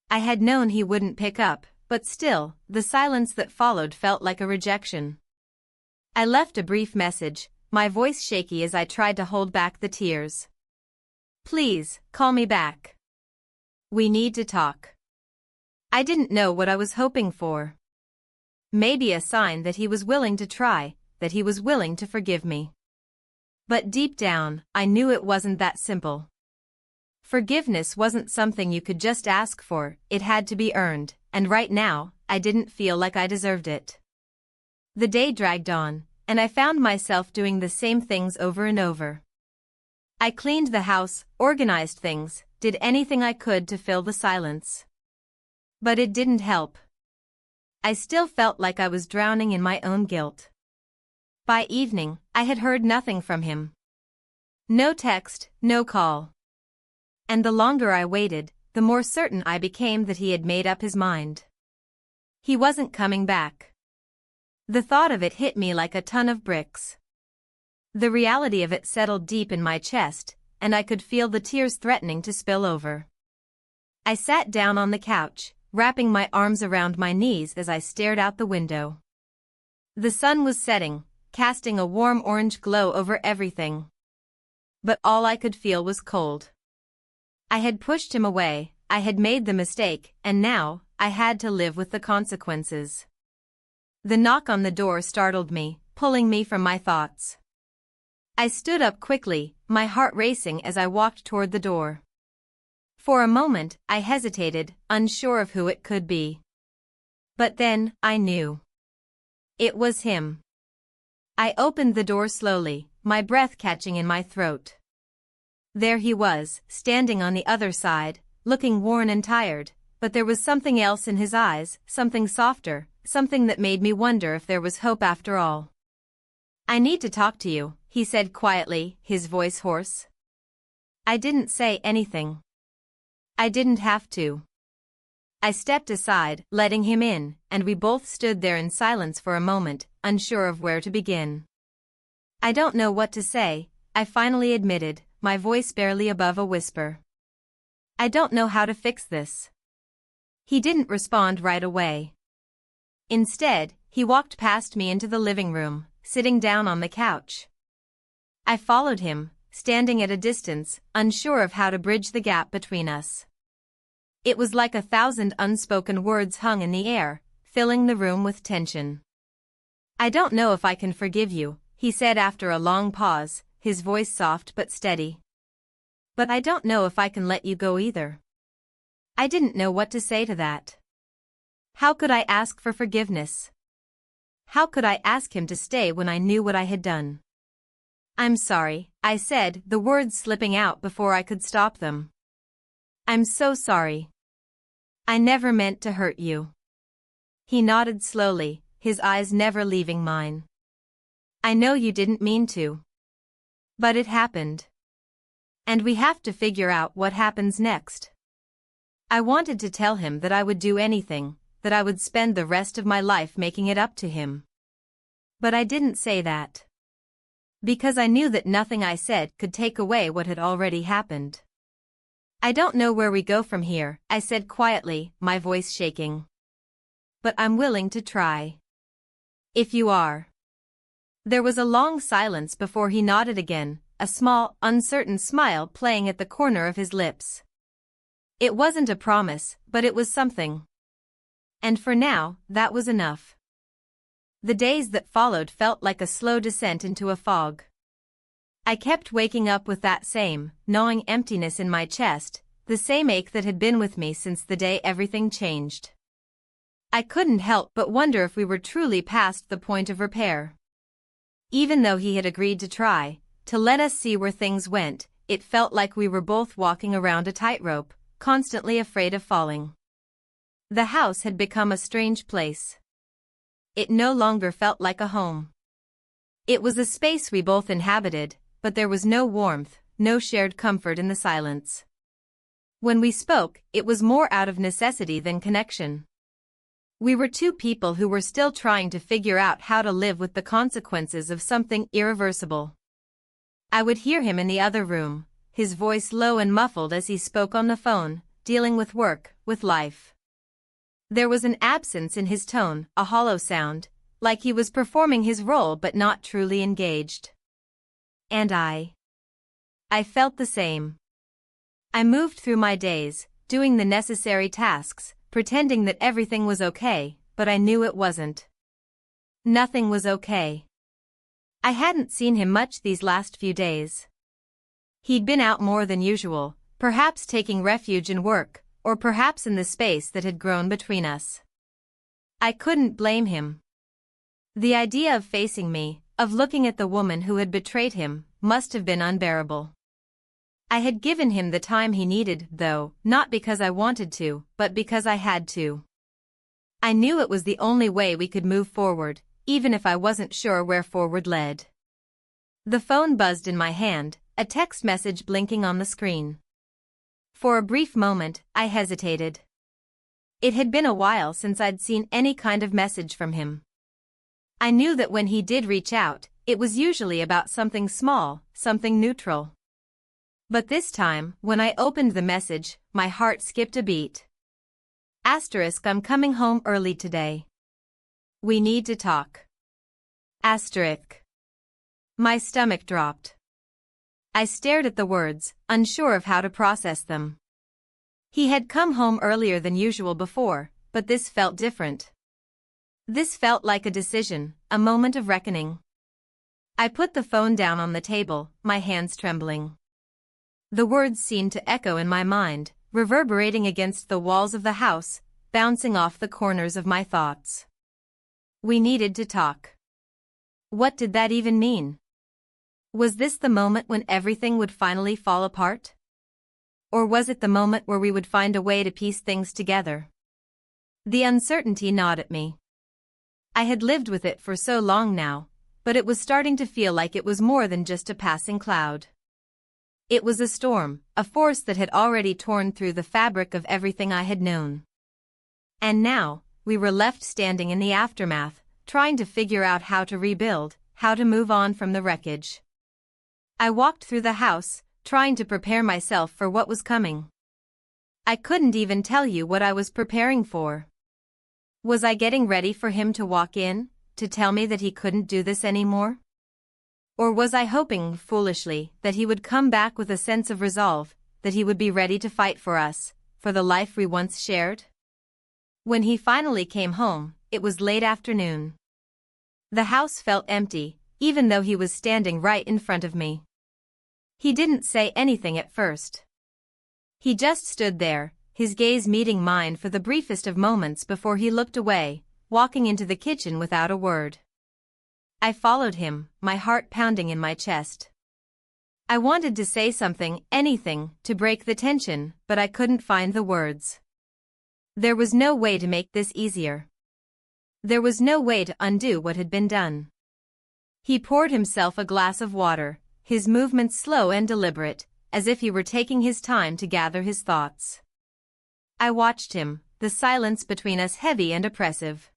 I had known he wouldn't pick up, but still, the silence that followed felt like a rejection. I left a brief message, my voice shaky as I tried to hold back the tears. Please, call me back. We need to talk. I didn't know what I was hoping for. Maybe a sign that he was willing to try, that he was willing to forgive me. But deep down, I knew it wasn't that simple. Forgiveness wasn't something you could just ask for, it had to be earned, and right now, I didn't feel like I deserved it. The day dragged on, and I found myself doing the same things over and over. I cleaned the house, organized things, did anything I could to fill the silence. But it didn't help. I still felt like I was drowning in my own guilt. By evening, I had heard nothing from him. No text, no call. And the longer I waited, the more certain I became that he had made up his mind. He wasn't coming back. The thought of it hit me like a ton of bricks. The reality of it settled deep in my chest, and I could feel the tears threatening to spill over. I sat down on the couch, wrapping my arms around my knees as I stared out the window. The sun was setting, casting a warm orange glow over everything. But all I could feel was cold. I had pushed him away, I had made the mistake, and now, I had to live with the consequences. The knock on the door startled me, pulling me from my thoughts. I stood up quickly, my heart racing as I walked toward the door. For a moment, I hesitated, unsure of who it could be. But then, I knew. It was him. I opened the door slowly, my breath catching in my throat. There he was, standing on the other side, looking worn and tired, but there was something else in his eyes, something softer, something that made me wonder if there was hope after all. I need to talk to you, he said quietly, his voice hoarse. I didn't say anything. I didn't have to. I stepped aside, letting him in, and we both stood there in silence for a moment, unsure of where to begin. I don't know what to say, I finally admitted, my voice barely above a whisper. I don't know how to fix this. He didn't respond right away. Instead, he walked past me into the living room, sitting down on the couch. I followed him, standing at a distance, unsure of how to bridge the gap between us. It was like 1,000 unspoken words hung in the air, filling the room with tension. I don't know if I can forgive you, he said after a long pause, his voice soft but steady. But I don't know if I can let you go either. I didn't know what to say to that. How could I ask for forgiveness? How could I ask him to stay when I knew what I had done? I'm sorry, I said, the words slipping out before I could stop them. I'm so sorry. I never meant to hurt you. He nodded slowly, his eyes never leaving mine. I know you didn't mean to. But it happened. And we have to figure out what happens next. I wanted to tell him that I would do anything, that I would spend the rest of my life making it up to him. But I didn't say that. Because I knew that nothing I said could take away what had already happened. I don't know where we go from here, I said quietly, my voice shaking. But I'm willing to try. If you are. There was a long silence before he nodded again, a small, uncertain smile playing at the corner of his lips. It wasn't a promise, but it was something. And for now, that was enough. The days that followed felt like a slow descent into a fog. I kept waking up with that same, gnawing emptiness in my chest, the same ache that had been with me since the day everything changed. I couldn't help but wonder if we were truly past the point of repair. Even though he had agreed to try, to let us see where things went, it felt like we were both walking around a tightrope, constantly afraid of falling. The house had become a strange place. It no longer felt like a home. It was a space we both inhabited, but there was no warmth, no shared comfort in the silence. When we spoke, it was more out of necessity than connection. We were two people who were still trying to figure out how to live with the consequences of something irreversible. I would hear him in the other room, his voice low and muffled as he spoke on the phone, dealing with work, with life. There was an absence in his tone, a hollow sound, like he was performing his role but not truly engaged. And I felt the same. I moved through my days, doing the necessary tasks, pretending that everything was okay, but I knew it wasn't. Nothing was okay. I hadn't seen him much these last few days. He'd been out more than usual, perhaps taking refuge in work, or perhaps in the space that had grown between us. I couldn't blame him. The idea of facing me, of looking at the woman who had betrayed him, must have been unbearable. I had given him the time he needed, though, not because I wanted to, but because I had to. I knew it was the only way we could move forward, even if I wasn't sure where forward led. The phone buzzed in my hand, a text message blinking on the screen. For a brief moment, I hesitated. It had been a while since I'd seen any kind of message from him. I knew that when he did reach out, it was usually about something small, something neutral. But this time, when I opened the message, my heart skipped a beat. Asterisk, I'm coming home early today. We need to talk. Asterisk. My stomach dropped. I stared at the words, unsure of how to process them. He had come home earlier than usual before, but this felt different. This felt like a decision, a moment of reckoning. I put the phone down on the table, my hands trembling. The words seemed to echo in my mind, reverberating against the walls of the house, bouncing off the corners of my thoughts. We needed to talk. What did that even mean? Was this the moment when everything would finally fall apart? Or was it the moment where we would find a way to piece things together? The uncertainty gnawed at me. I had lived with it for so long now, but it was starting to feel like it was more than just a passing cloud. It was a storm, a force that had already torn through the fabric of everything I had known. And now, we were left standing in the aftermath, trying to figure out how to rebuild, how to move on from the wreckage. I walked through the house, trying to prepare myself for what was coming. I couldn't even tell you what I was preparing for. Was I getting ready for him to walk in, to tell me that he couldn't do this anymore? Or was I hoping, foolishly, that he would come back with a sense of resolve, that he would be ready to fight for us, for the life we once shared? When he finally came home, it was late afternoon. The house felt empty, even though he was standing right in front of me. He didn't say anything at first. He just stood there, his gaze meeting mine for the briefest of moments before he looked away, walking into the kitchen without a word. I followed him, my heart pounding in my chest. I wanted to say something, anything, to break the tension, but I couldn't find the words. There was no way to make this easier. There was no way to undo what had been done. He poured himself a glass of water, his movements slow and deliberate, as if he were taking his time to gather his thoughts. I watched him, the silence between us heavy and oppressive.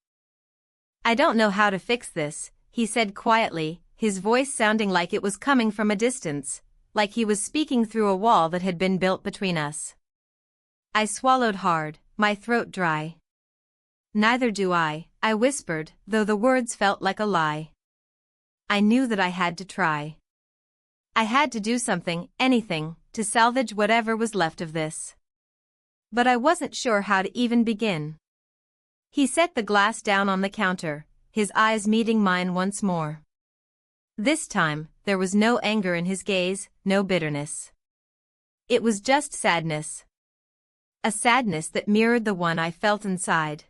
"I don't know how to fix this," he said quietly, his voice sounding like it was coming from a distance, like he was speaking through a wall that had been built between us. I swallowed hard, my throat dry. "Neither do I," I whispered, though the words felt like a lie. I knew that I had to try. I had to do something, anything, to salvage whatever was left of this. But I wasn't sure how to even begin. He set the glass down on the counter, his eyes meeting mine once more. This time, there was no anger in his gaze, no bitterness. It was just sadness. A sadness that mirrored the one I felt inside.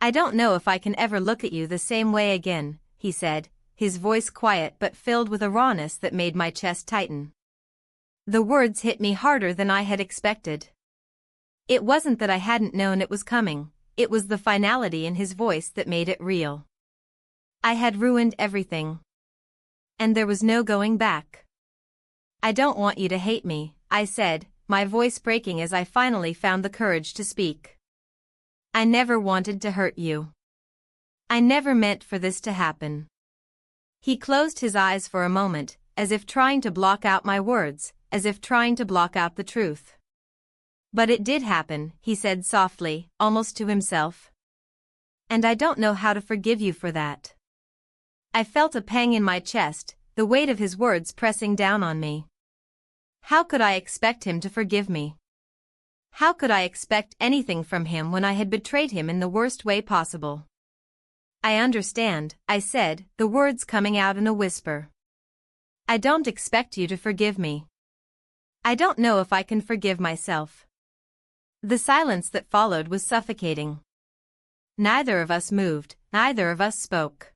"I don't know if I can ever look at you the same way again," he said, his voice quiet but filled with a rawness that made my chest tighten. The words hit me harder than I had expected. It wasn't that I hadn't known it was coming, it was the finality in his voice that made it real. I had ruined everything. And there was no going back. "I don't want you to hate me," I said, my voice breaking as I finally found the courage to speak. "I never wanted to hurt you. I never meant for this to happen." He closed his eyes for a moment, as if trying to block out my words, as if trying to block out the truth. "But it did happen," he said softly, almost to himself. "And I don't know how to forgive you for that." I felt a pang in my chest, the weight of his words pressing down on me. How could I expect him to forgive me? How could I expect anything from him when I had betrayed him in the worst way possible? "I understand," I said, the words coming out in a whisper. "I don't expect you to forgive me. I don't know if I can forgive myself." The silence that followed was suffocating. Neither of us moved, neither of us spoke.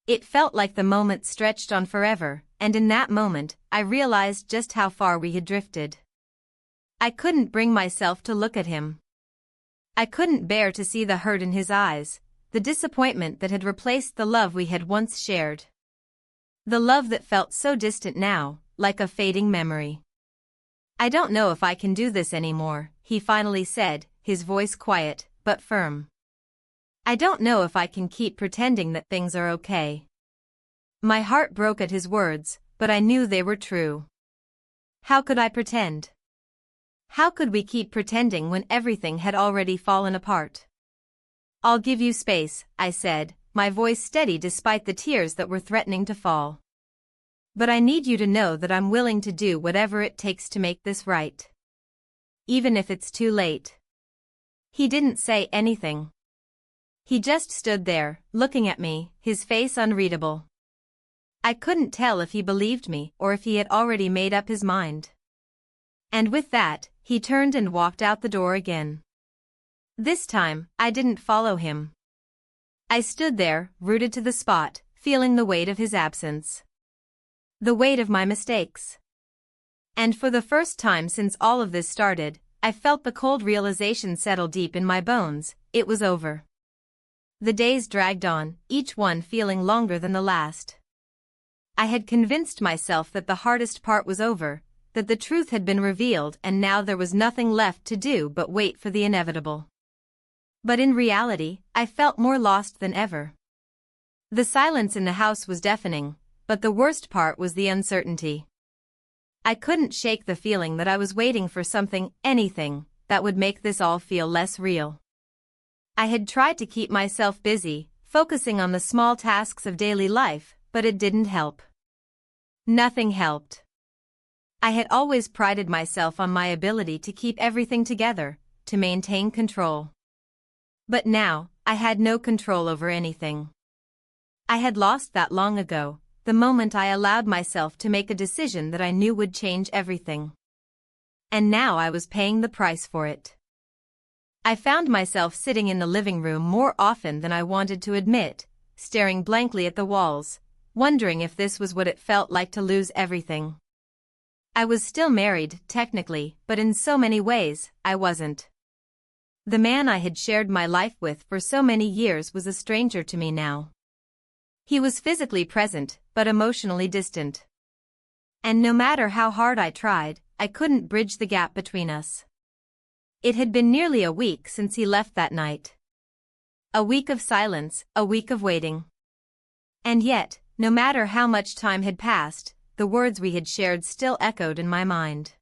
It felt like the moment stretched on forever, and in that moment, I realized just how far we had drifted. I couldn't bring myself to look at him. I couldn't bear to see the hurt in his eyes, the disappointment that had replaced the love we had once shared. The love that felt so distant now, like a fading memory. "I don't know if I can do this anymore," he finally said, his voice quiet, but firm. "I don't know if I can keep pretending that things are okay." My heart broke at his words, but I knew they were true. How could I pretend? How could we keep pretending when everything had already fallen apart? "I'll give you space," I said, my voice steady despite the tears that were threatening to fall. "But I need you to know that I'm willing to do whatever it takes to make this right. Even if it's too late." He didn't say anything. He just stood there, looking at me, his face unreadable. I couldn't tell if he believed me or if he had already made up his mind. And with that, he turned and walked out the door again. This time, I didn't follow him. I stood there, rooted to the spot, feeling the weight of his absence. The weight of my mistakes. And for the first time since all of this started, I felt the cold realization settle deep in my bones: it was over. The days dragged on, each one feeling longer than the last. I had convinced myself that the hardest part was over, that the truth had been revealed and now there was nothing left to do but wait for the inevitable. But in reality, I felt more lost than ever. The silence in the house was deafening, but the worst part was the uncertainty. I couldn't shake the feeling that I was waiting for something, anything, that would make this all feel less real. I had tried to keep myself busy, focusing on the small tasks of daily life, but it didn't help. Nothing helped. I had always prided myself on my ability to keep everything together, to maintain control. But now, I had no control over anything. I had lost that long ago, the moment I allowed myself to make a decision that I knew would change everything. And now I was paying the price for it. I found myself sitting in the living room more often than I wanted to admit, staring blankly at the walls, wondering if this was what it felt like to lose everything. I was still married, technically, but in so many ways, I wasn't. The man I had shared my life with for so many years was a stranger to me now. He was physically present, but emotionally distant. And no matter how hard I tried, I couldn't bridge the gap between us. It had been nearly a week since he left that night. A week of silence, a week of waiting. And yet, no matter how much time had passed, the words we had shared still echoed in my mind.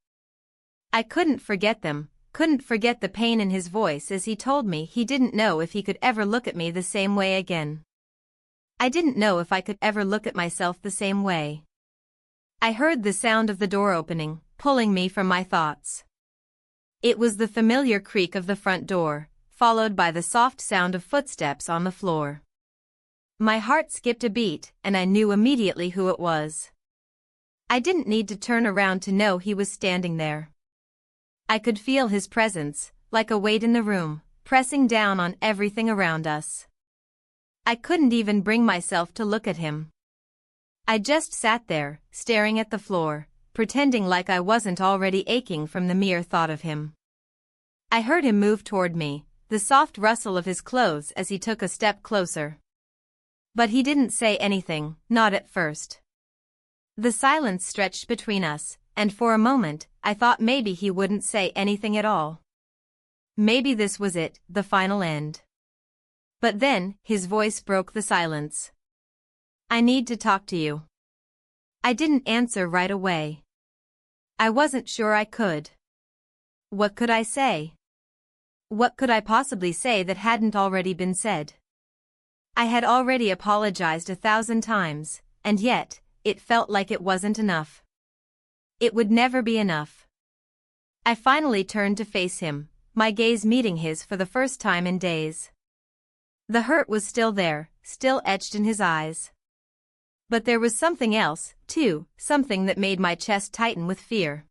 I couldn't forget them, couldn't forget the pain in his voice as he told me he didn't know if he could ever look at me the same way again. I didn't know if I could ever look at myself the same way. I heard the sound of the door opening, pulling me from my thoughts. It was the familiar creak of the front door, followed by the soft sound of footsteps on the floor. My heart skipped a beat, and I knew immediately who it was. I didn't need to turn around to know he was standing there. I could feel his presence, like a weight in the room, pressing down on everything around us. I couldn't even bring myself to look at him. I just sat there, staring at the floor, pretending like I wasn't already aching from the mere thought of him. I heard him move toward me, the soft rustle of his clothes as he took a step closer. But he didn't say anything, not at first. The silence stretched between us, and for a moment, I thought maybe he wouldn't say anything at all. Maybe this was it, the final end. But then, his voice broke the silence. "I need to talk to you." I didn't answer right away. I wasn't sure I could. What could I say? What could I possibly say that hadn't already been said? I had already apologized 1,000 times, and yet, it felt like it wasn't enough. It would never be enough. I finally turned to face him, my gaze meeting his for the first time in days. The hurt was still there, still etched in his eyes. But there was something else, too, something that made my chest tighten with fear.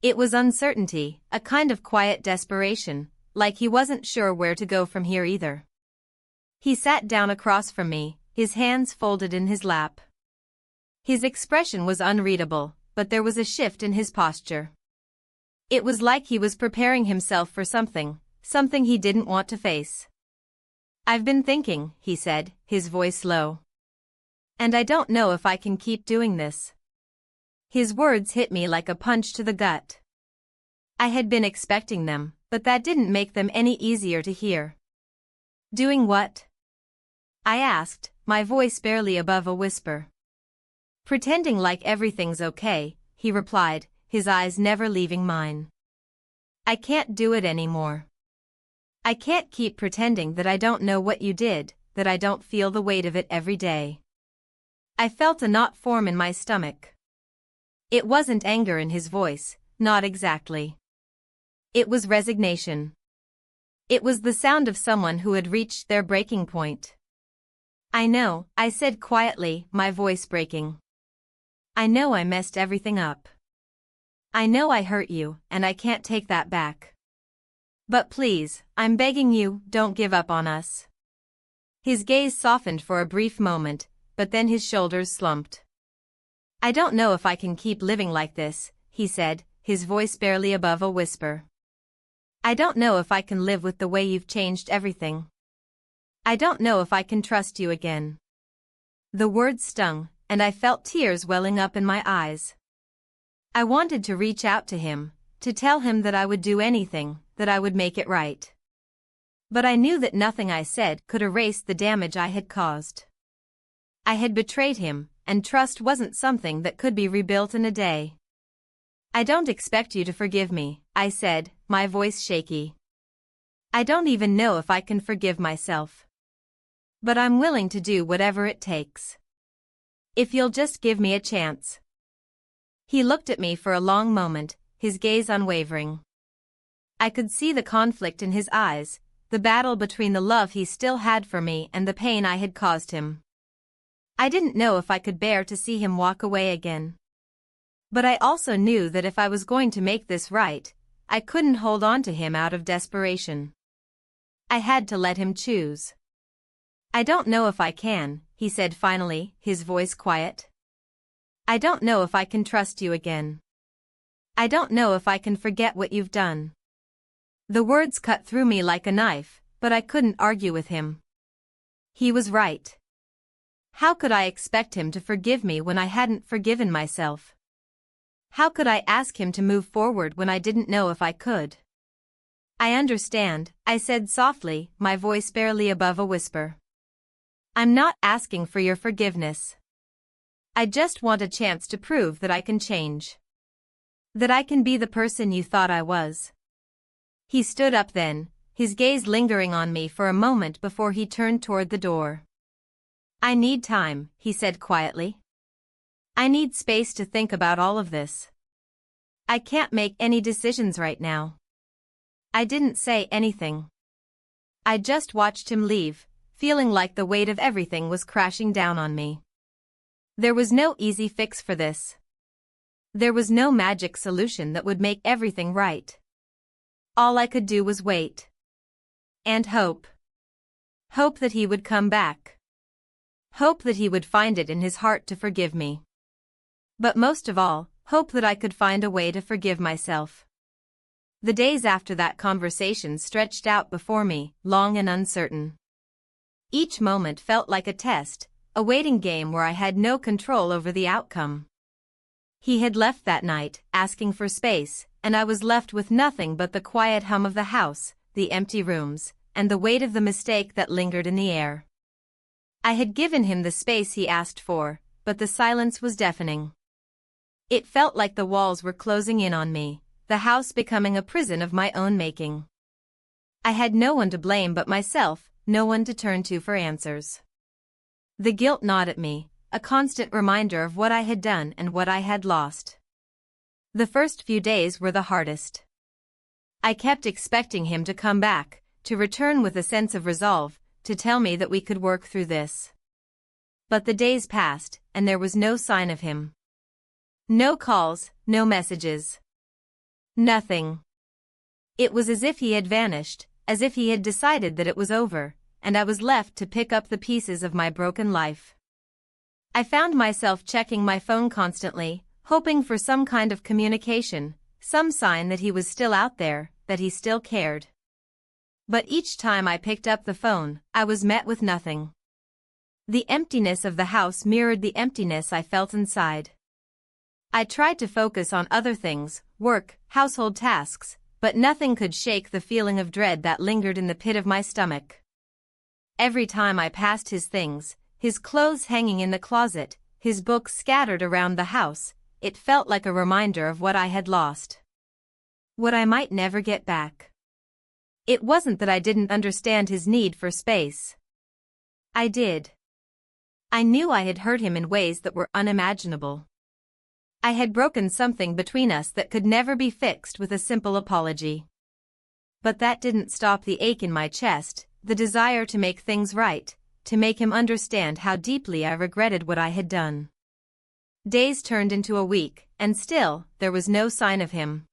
It was uncertainty, a kind of quiet desperation, like he wasn't sure where to go from here either. He sat down across from me, his hands folded in his lap. His expression was unreadable, but there was a shift in his posture. It was like he was preparing himself for something he didn't want to face. "I've been thinking," he said, his voice low. "And I don't know if I can keep doing this." His words hit me like a punch to the gut. I had been expecting them, but that didn't make them any easier to hear. "Doing what?" I asked, my voice barely above a whisper. "Pretending like everything's okay," he replied, his eyes never leaving mine. "I can't do it anymore. I can't keep pretending that I don't know what you did, that I don't feel the weight of it every day." I felt a knot form in my stomach. It wasn't anger in his voice, not exactly. It was resignation. It was the sound of someone who had reached their breaking point. "I know," I said quietly, my voice breaking. "I know I messed everything up. I know I hurt you, and I can't take that back. But please, I'm begging you, don't give up on us." His gaze softened for a brief moment, but then his shoulders slumped. "I don't know if I can keep living like this," he said, his voice barely above a whisper. "I don't know if I can live with the way you've changed everything. I don't know if I can trust you again." The words stung, and I felt tears welling up in my eyes. I wanted to reach out to him, to tell him that I would do anything, that I would make it right. But I knew that nothing I said could erase the damage I had caused. I had betrayed him, and trust wasn't something that could be rebuilt in a day. "I don't expect you to forgive me," I said, my voice shaky. "I don't even know if I can forgive myself. But I'm willing to do whatever it takes. If you'll just give me a chance." He looked at me for a long moment, his gaze unwavering. I could see the conflict in his eyes, the battle between the love he still had for me and the pain I had caused him. I didn't know if I could bear to see him walk away again. But I also knew that if I was going to make this right, I couldn't hold on to him out of desperation. I had to let him choose. "I don't know if I can," he said finally, his voice quiet. "I don't know if I can trust you again. I don't know if I can forget what you've done." The words cut through me like a knife, but I couldn't argue with him. He was right. How could I expect him to forgive me when I hadn't forgiven myself? How could I ask him to move forward when I didn't know if I could? "I understand," I said softly, my voice barely above a whisper. "I'm not asking for your forgiveness. I just want a chance to prove that I can change. That I can be the person you thought I was." He stood up then, his gaze lingering on me for a moment before he turned toward the door. "I need time," he said quietly. "I need space to think about all of this. I can't make any decisions right now." I didn't say anything. I just watched him leave, feeling like the weight of everything was crashing down on me. There was no easy fix for this. There was no magic solution that would make everything right. All I could do was wait. And hope. Hope that he would come back. Hope that he would find it in his heart to forgive me. But most of all, hope that I could find a way to forgive myself. The days after that conversation stretched out before me, long and uncertain. Each moment felt like a test, a waiting game where I had no control over the outcome. He had left that night, asking for space, and I was left with nothing but the quiet hum of the house, the empty rooms, and the weight of the mistake that lingered in the air. I had given him the space he asked for, but the silence was deafening. It felt like the walls were closing in on me, the house becoming a prison of my own making. I had no one to blame but myself, no one to turn to for answers. The guilt gnawed at me, a constant reminder of what I had done and what I had lost. The first few days were the hardest. I kept expecting him to come back, to return with a sense of resolve, to tell me that we could work through this. But the days passed, and there was no sign of him. No calls, no messages. Nothing. It was as if he had vanished, as if he had decided that it was over, and I was left to pick up the pieces of my broken life. I found myself checking my phone constantly, hoping for some kind of communication, some sign that he was still out there, that he still cared. But each time I picked up the phone, I was met with nothing. The emptiness of the house mirrored the emptiness I felt inside. I tried to focus on other things, work, household tasks, but nothing could shake the feeling of dread that lingered in the pit of my stomach. Every time I passed his things, his clothes hanging in the closet, his books scattered around the house, it felt like a reminder of what I had lost. What I might never get back. It wasn't that I didn't understand his need for space. I did. I knew I had hurt him in ways that were unimaginable. I had broken something between us that could never be fixed with a simple apology. But that didn't stop the ache in my chest, the desire to make things right, to make him understand how deeply I regretted what I had done. Days turned into a week, and still, there was no sign of him.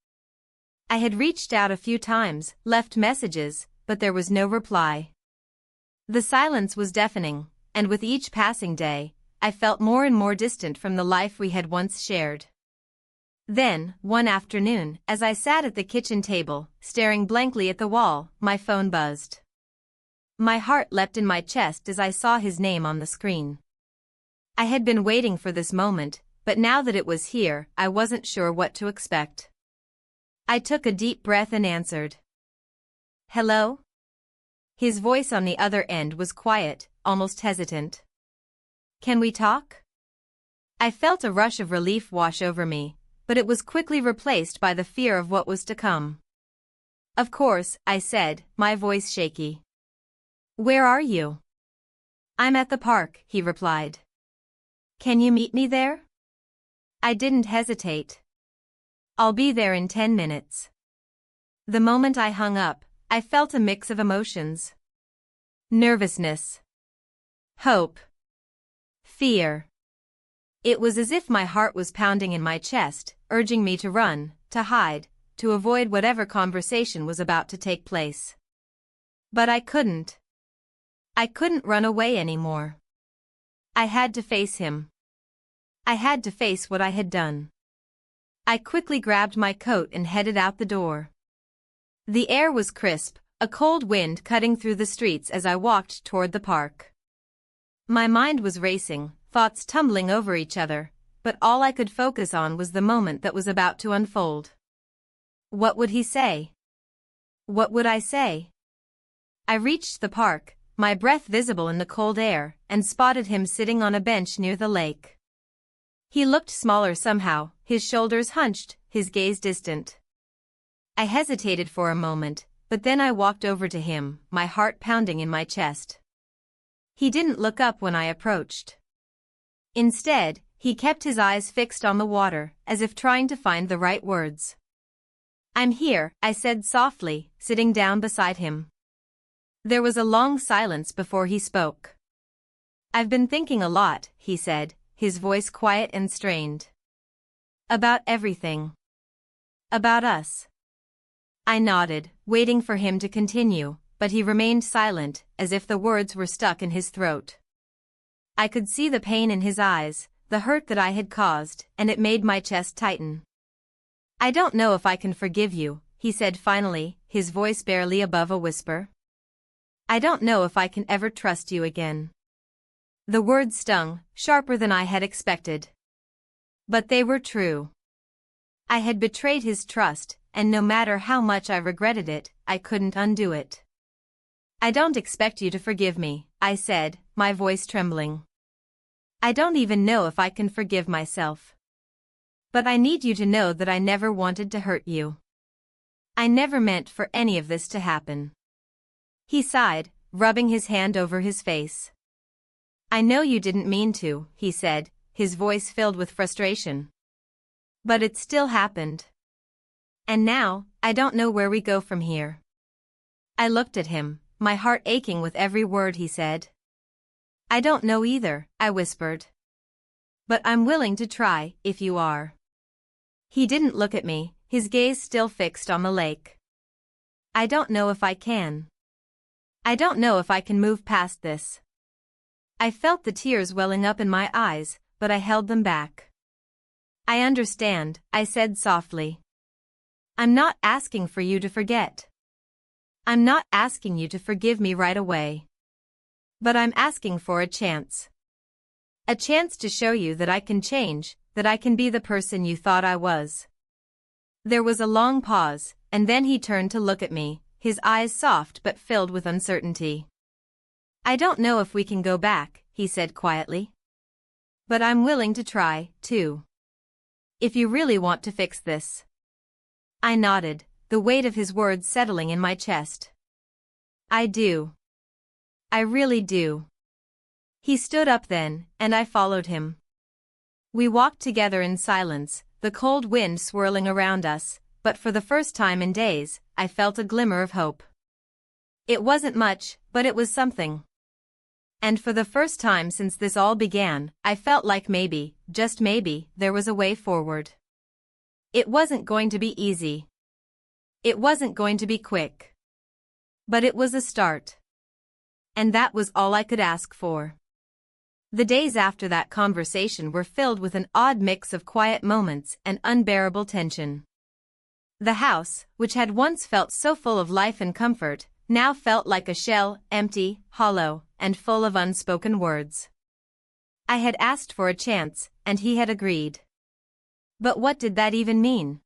I had reached out a few times, left messages, but there was no reply. The silence was deafening, and with each passing day, I felt more and more distant from the life we had once shared. Then, one afternoon, as I sat at the kitchen table, staring blankly at the wall, my phone buzzed. My heart leapt in my chest as I saw his name on the screen. I had been waiting for this moment, but now that it was here, I wasn't sure what to expect. I took a deep breath and answered. "Hello?" His voice on the other end was quiet, almost hesitant. "Can we talk?" I felt a rush of relief wash over me, but it was quickly replaced by the fear of what was to come. "Of course," I said, my voice shaky. "Where are you?" "I'm at the park," he replied. "Can you meet me there?" I didn't hesitate. "I'll be there in 10 minutes. The moment I hung up, I felt a mix of emotions. Nervousness. Hope. Fear. It was as if my heart was pounding in my chest, urging me to run, to hide, to avoid whatever conversation was about to take place. But I couldn't. I couldn't run away anymore. I had to face him. I had to face what I had done. I quickly grabbed my coat and headed out the door. The air was crisp, a cold wind cutting through the streets as I walked toward the park. My mind was racing, thoughts tumbling over each other, but all I could focus on was the moment that was about to unfold. What would he say? What would I say? I reached the park, my breath visible in the cold air, and spotted him sitting on a bench near the lake. He looked smaller somehow, his shoulders hunched, his gaze distant. I hesitated for a moment, but then I walked over to him, my heart pounding in my chest. He didn't look up when I approached. Instead, he kept his eyes fixed on the water, as if trying to find the right words. "I'm here," I said softly, sitting down beside him. There was a long silence before he spoke. "I've been thinking a lot," he said, his voice quiet and strained. "About everything. About us." I nodded, waiting for him to continue, but he remained silent, as if the words were stuck in his throat. I could see the pain in his eyes, the hurt that I had caused, and it made my chest tighten. "I don't know if I can forgive you," he said finally, his voice barely above a whisper. "I don't know if I can ever trust you again." The words stung, sharper than I had expected. But they were true. I had betrayed his trust, and no matter how much I regretted it, I couldn't undo it. "I don't expect you to forgive me," I said, my voice trembling. "I don't even know if I can forgive myself. But I need you to know that I never wanted to hurt you. I never meant for any of this to happen." He sighed, rubbing his hand over his face. "I know you didn't mean to," he said, his voice filled with frustration. "But it still happened. And now, I don't know where we go from here." I looked at him, my heart aching with every word he said. "I don't know either," I whispered. "But I'm willing to try, if you are." He didn't look at me, his gaze still fixed on the lake. "I don't know if I can. I don't know if I can move past this." I felt the tears welling up in my eyes, but I held them back. "I understand," I said softly. "I'm not asking for you to forget. I'm not asking you to forgive me right away. But I'm asking for a chance. A chance to show you that I can change, that I can be the person you thought I was." There was a long pause, and then he turned to look at me, his eyes soft but filled with uncertainty. "I don't know if we can go back," he said quietly. "But I'm willing to try, too. If you really want to fix this." I nodded, the weight of his words settling in my chest. "I do. I really do." He stood up then, and I followed him. We walked together in silence, the cold wind swirling around us, but for the first time in days, I felt a glimmer of hope. It wasn't much, but it was something. And for the first time since this all began, I felt like maybe, just maybe, there was a way forward. It wasn't going to be easy. It wasn't going to be quick. But it was a start. And that was all I could ask for. The days after that conversation were filled with an odd mix of quiet moments and unbearable tension. The house, which had once felt so full of life and comfort, now felt like a shell, empty, hollow, and full of unspoken words. I had asked for a chance, and he had agreed. But what did that even mean?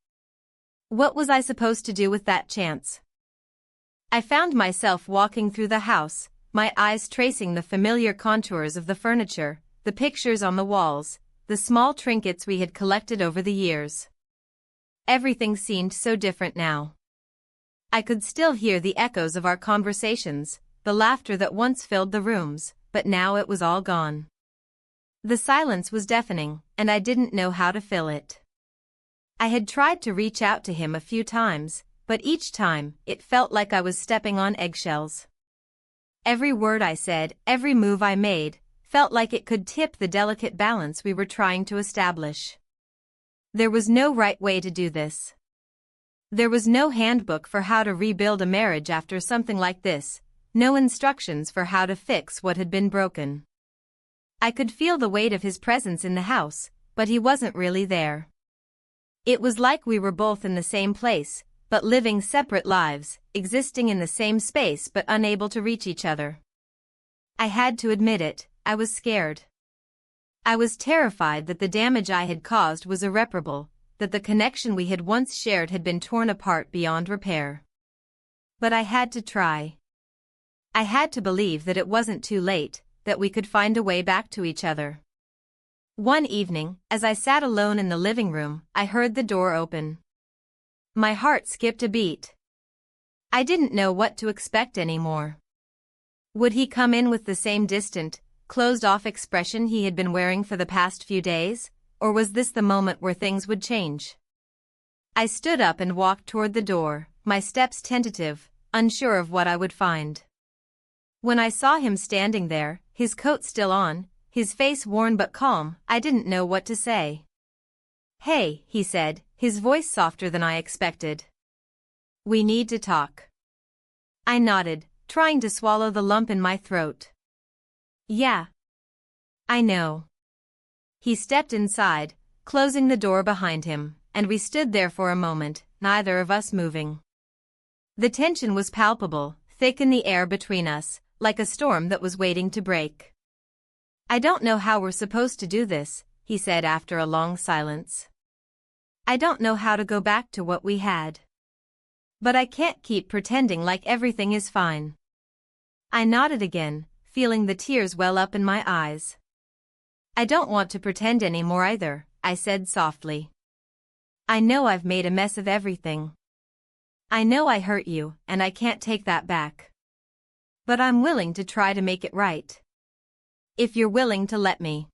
What was I supposed to do with that chance? I found myself walking through the house, my eyes tracing the familiar contours of the furniture, the pictures on the walls, the small trinkets we had collected over the years. Everything seemed so different now. I could still hear the echoes of our conversations, the laughter that once filled the rooms, but now it was all gone. The silence was deafening, and I didn't know how to fill it. I had tried to reach out to him a few times, but each time, it felt like I was stepping on eggshells. Every word I said, every move I made, felt like it could tip the delicate balance we were trying to establish. There was no right way to do this. There was no handbook for how to rebuild a marriage after something like this, no instructions for how to fix what had been broken. I could feel the weight of his presence in the house, but he wasn't really there. It was like we were both in the same place, but living separate lives, existing in the same space but unable to reach each other. I had to admit it, I was scared. I was terrified that the damage I had caused was irreparable, that the connection we had once shared had been torn apart beyond repair. But I had to try. I had to believe that it wasn't too late, that we could find a way back to each other. One evening, as I sat alone in the living room, I heard the door open. My heart skipped a beat. I didn't know what to expect anymore. Would he come in with the same distant, closed-off expression he had been wearing for the past few days, or was this the moment where things would change? I stood up and walked toward the door, my steps tentative, unsure of what I would find. When I saw him standing there, his coat still on, his face worn but calm, I didn't know what to say. "Hey," he said, his voice softer than I expected. "We need to talk." I nodded, trying to swallow the lump in my throat. "Yeah. I know." He stepped inside, closing the door behind him, and we stood there for a moment, neither of us moving. The tension was palpable, thick in the air between us, like a storm that was waiting to break. "I don't know how we're supposed to do this," he said after a long silence. "I don't know how to go back to what we had. But I can't keep pretending like everything is fine." I nodded again, feeling the tears well up in my eyes. "I don't want to pretend anymore either," I said softly. "I know I've made a mess of everything. I know I hurt you, and I can't take that back. But I'm willing to try to make it right. If you're willing to let me."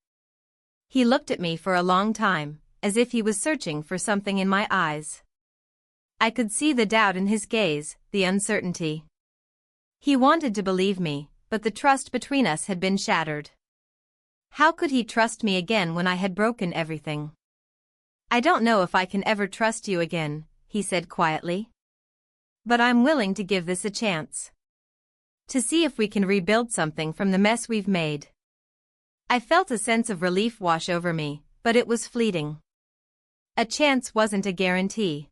He looked at me for a long time, as if he was searching for something in my eyes. I could see the doubt in his gaze, the uncertainty. He wanted to believe me, but the trust between us had been shattered. How could he trust me again when I had broken everything? "I don't know if I can ever trust you again," he said quietly. "But I'm willing to give this a chance. To see if we can rebuild something from the mess we've made." I felt a sense of relief wash over me, but it was fleeting. A chance wasn't a guarantee.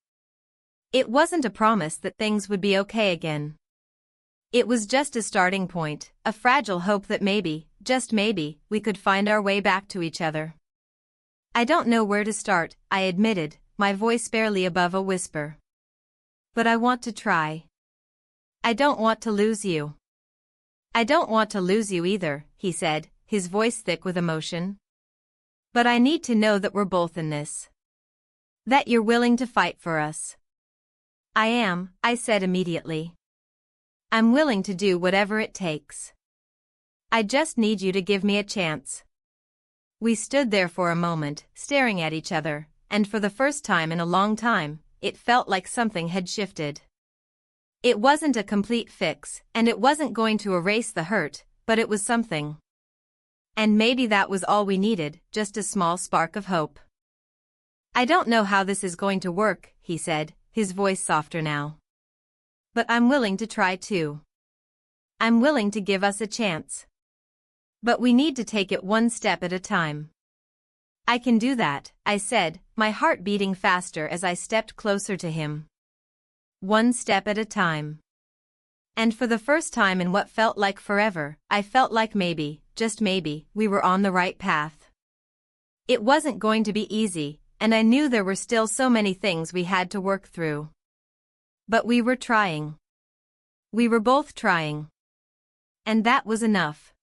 It wasn't a promise that things would be okay again. It was just a starting point, a fragile hope that maybe, just maybe, we could find our way back to each other. "I don't know where to start," I admitted, my voice barely above a whisper. "But I want to try. I don't want to lose you." "I don't want to lose you either," he said, his voice thick with emotion. "But I need to know that we're both in this. That you're willing to fight for us." "I am," I said immediately. "I'm willing to do whatever it takes. I just need you to give me a chance." We stood there for a moment, staring at each other, and for the first time in a long time, it felt like something had shifted. It wasn't a complete fix, and it wasn't going to erase the hurt, but it was something. And maybe that was all we needed, just a small spark of hope. "I don't know how this is going to work," he said, his voice softer now. "But I'm willing to try too. I'm willing to give us a chance. But we need to take it one step at a time." "I can do that," I said, my heart beating faster as I stepped closer to him. One step at a time. And for the first time in what felt like forever, I felt like maybe, just maybe, we were on the right path. It wasn't going to be easy, and I knew there were still so many things we had to work through. But we were trying. We were both trying. And that was enough.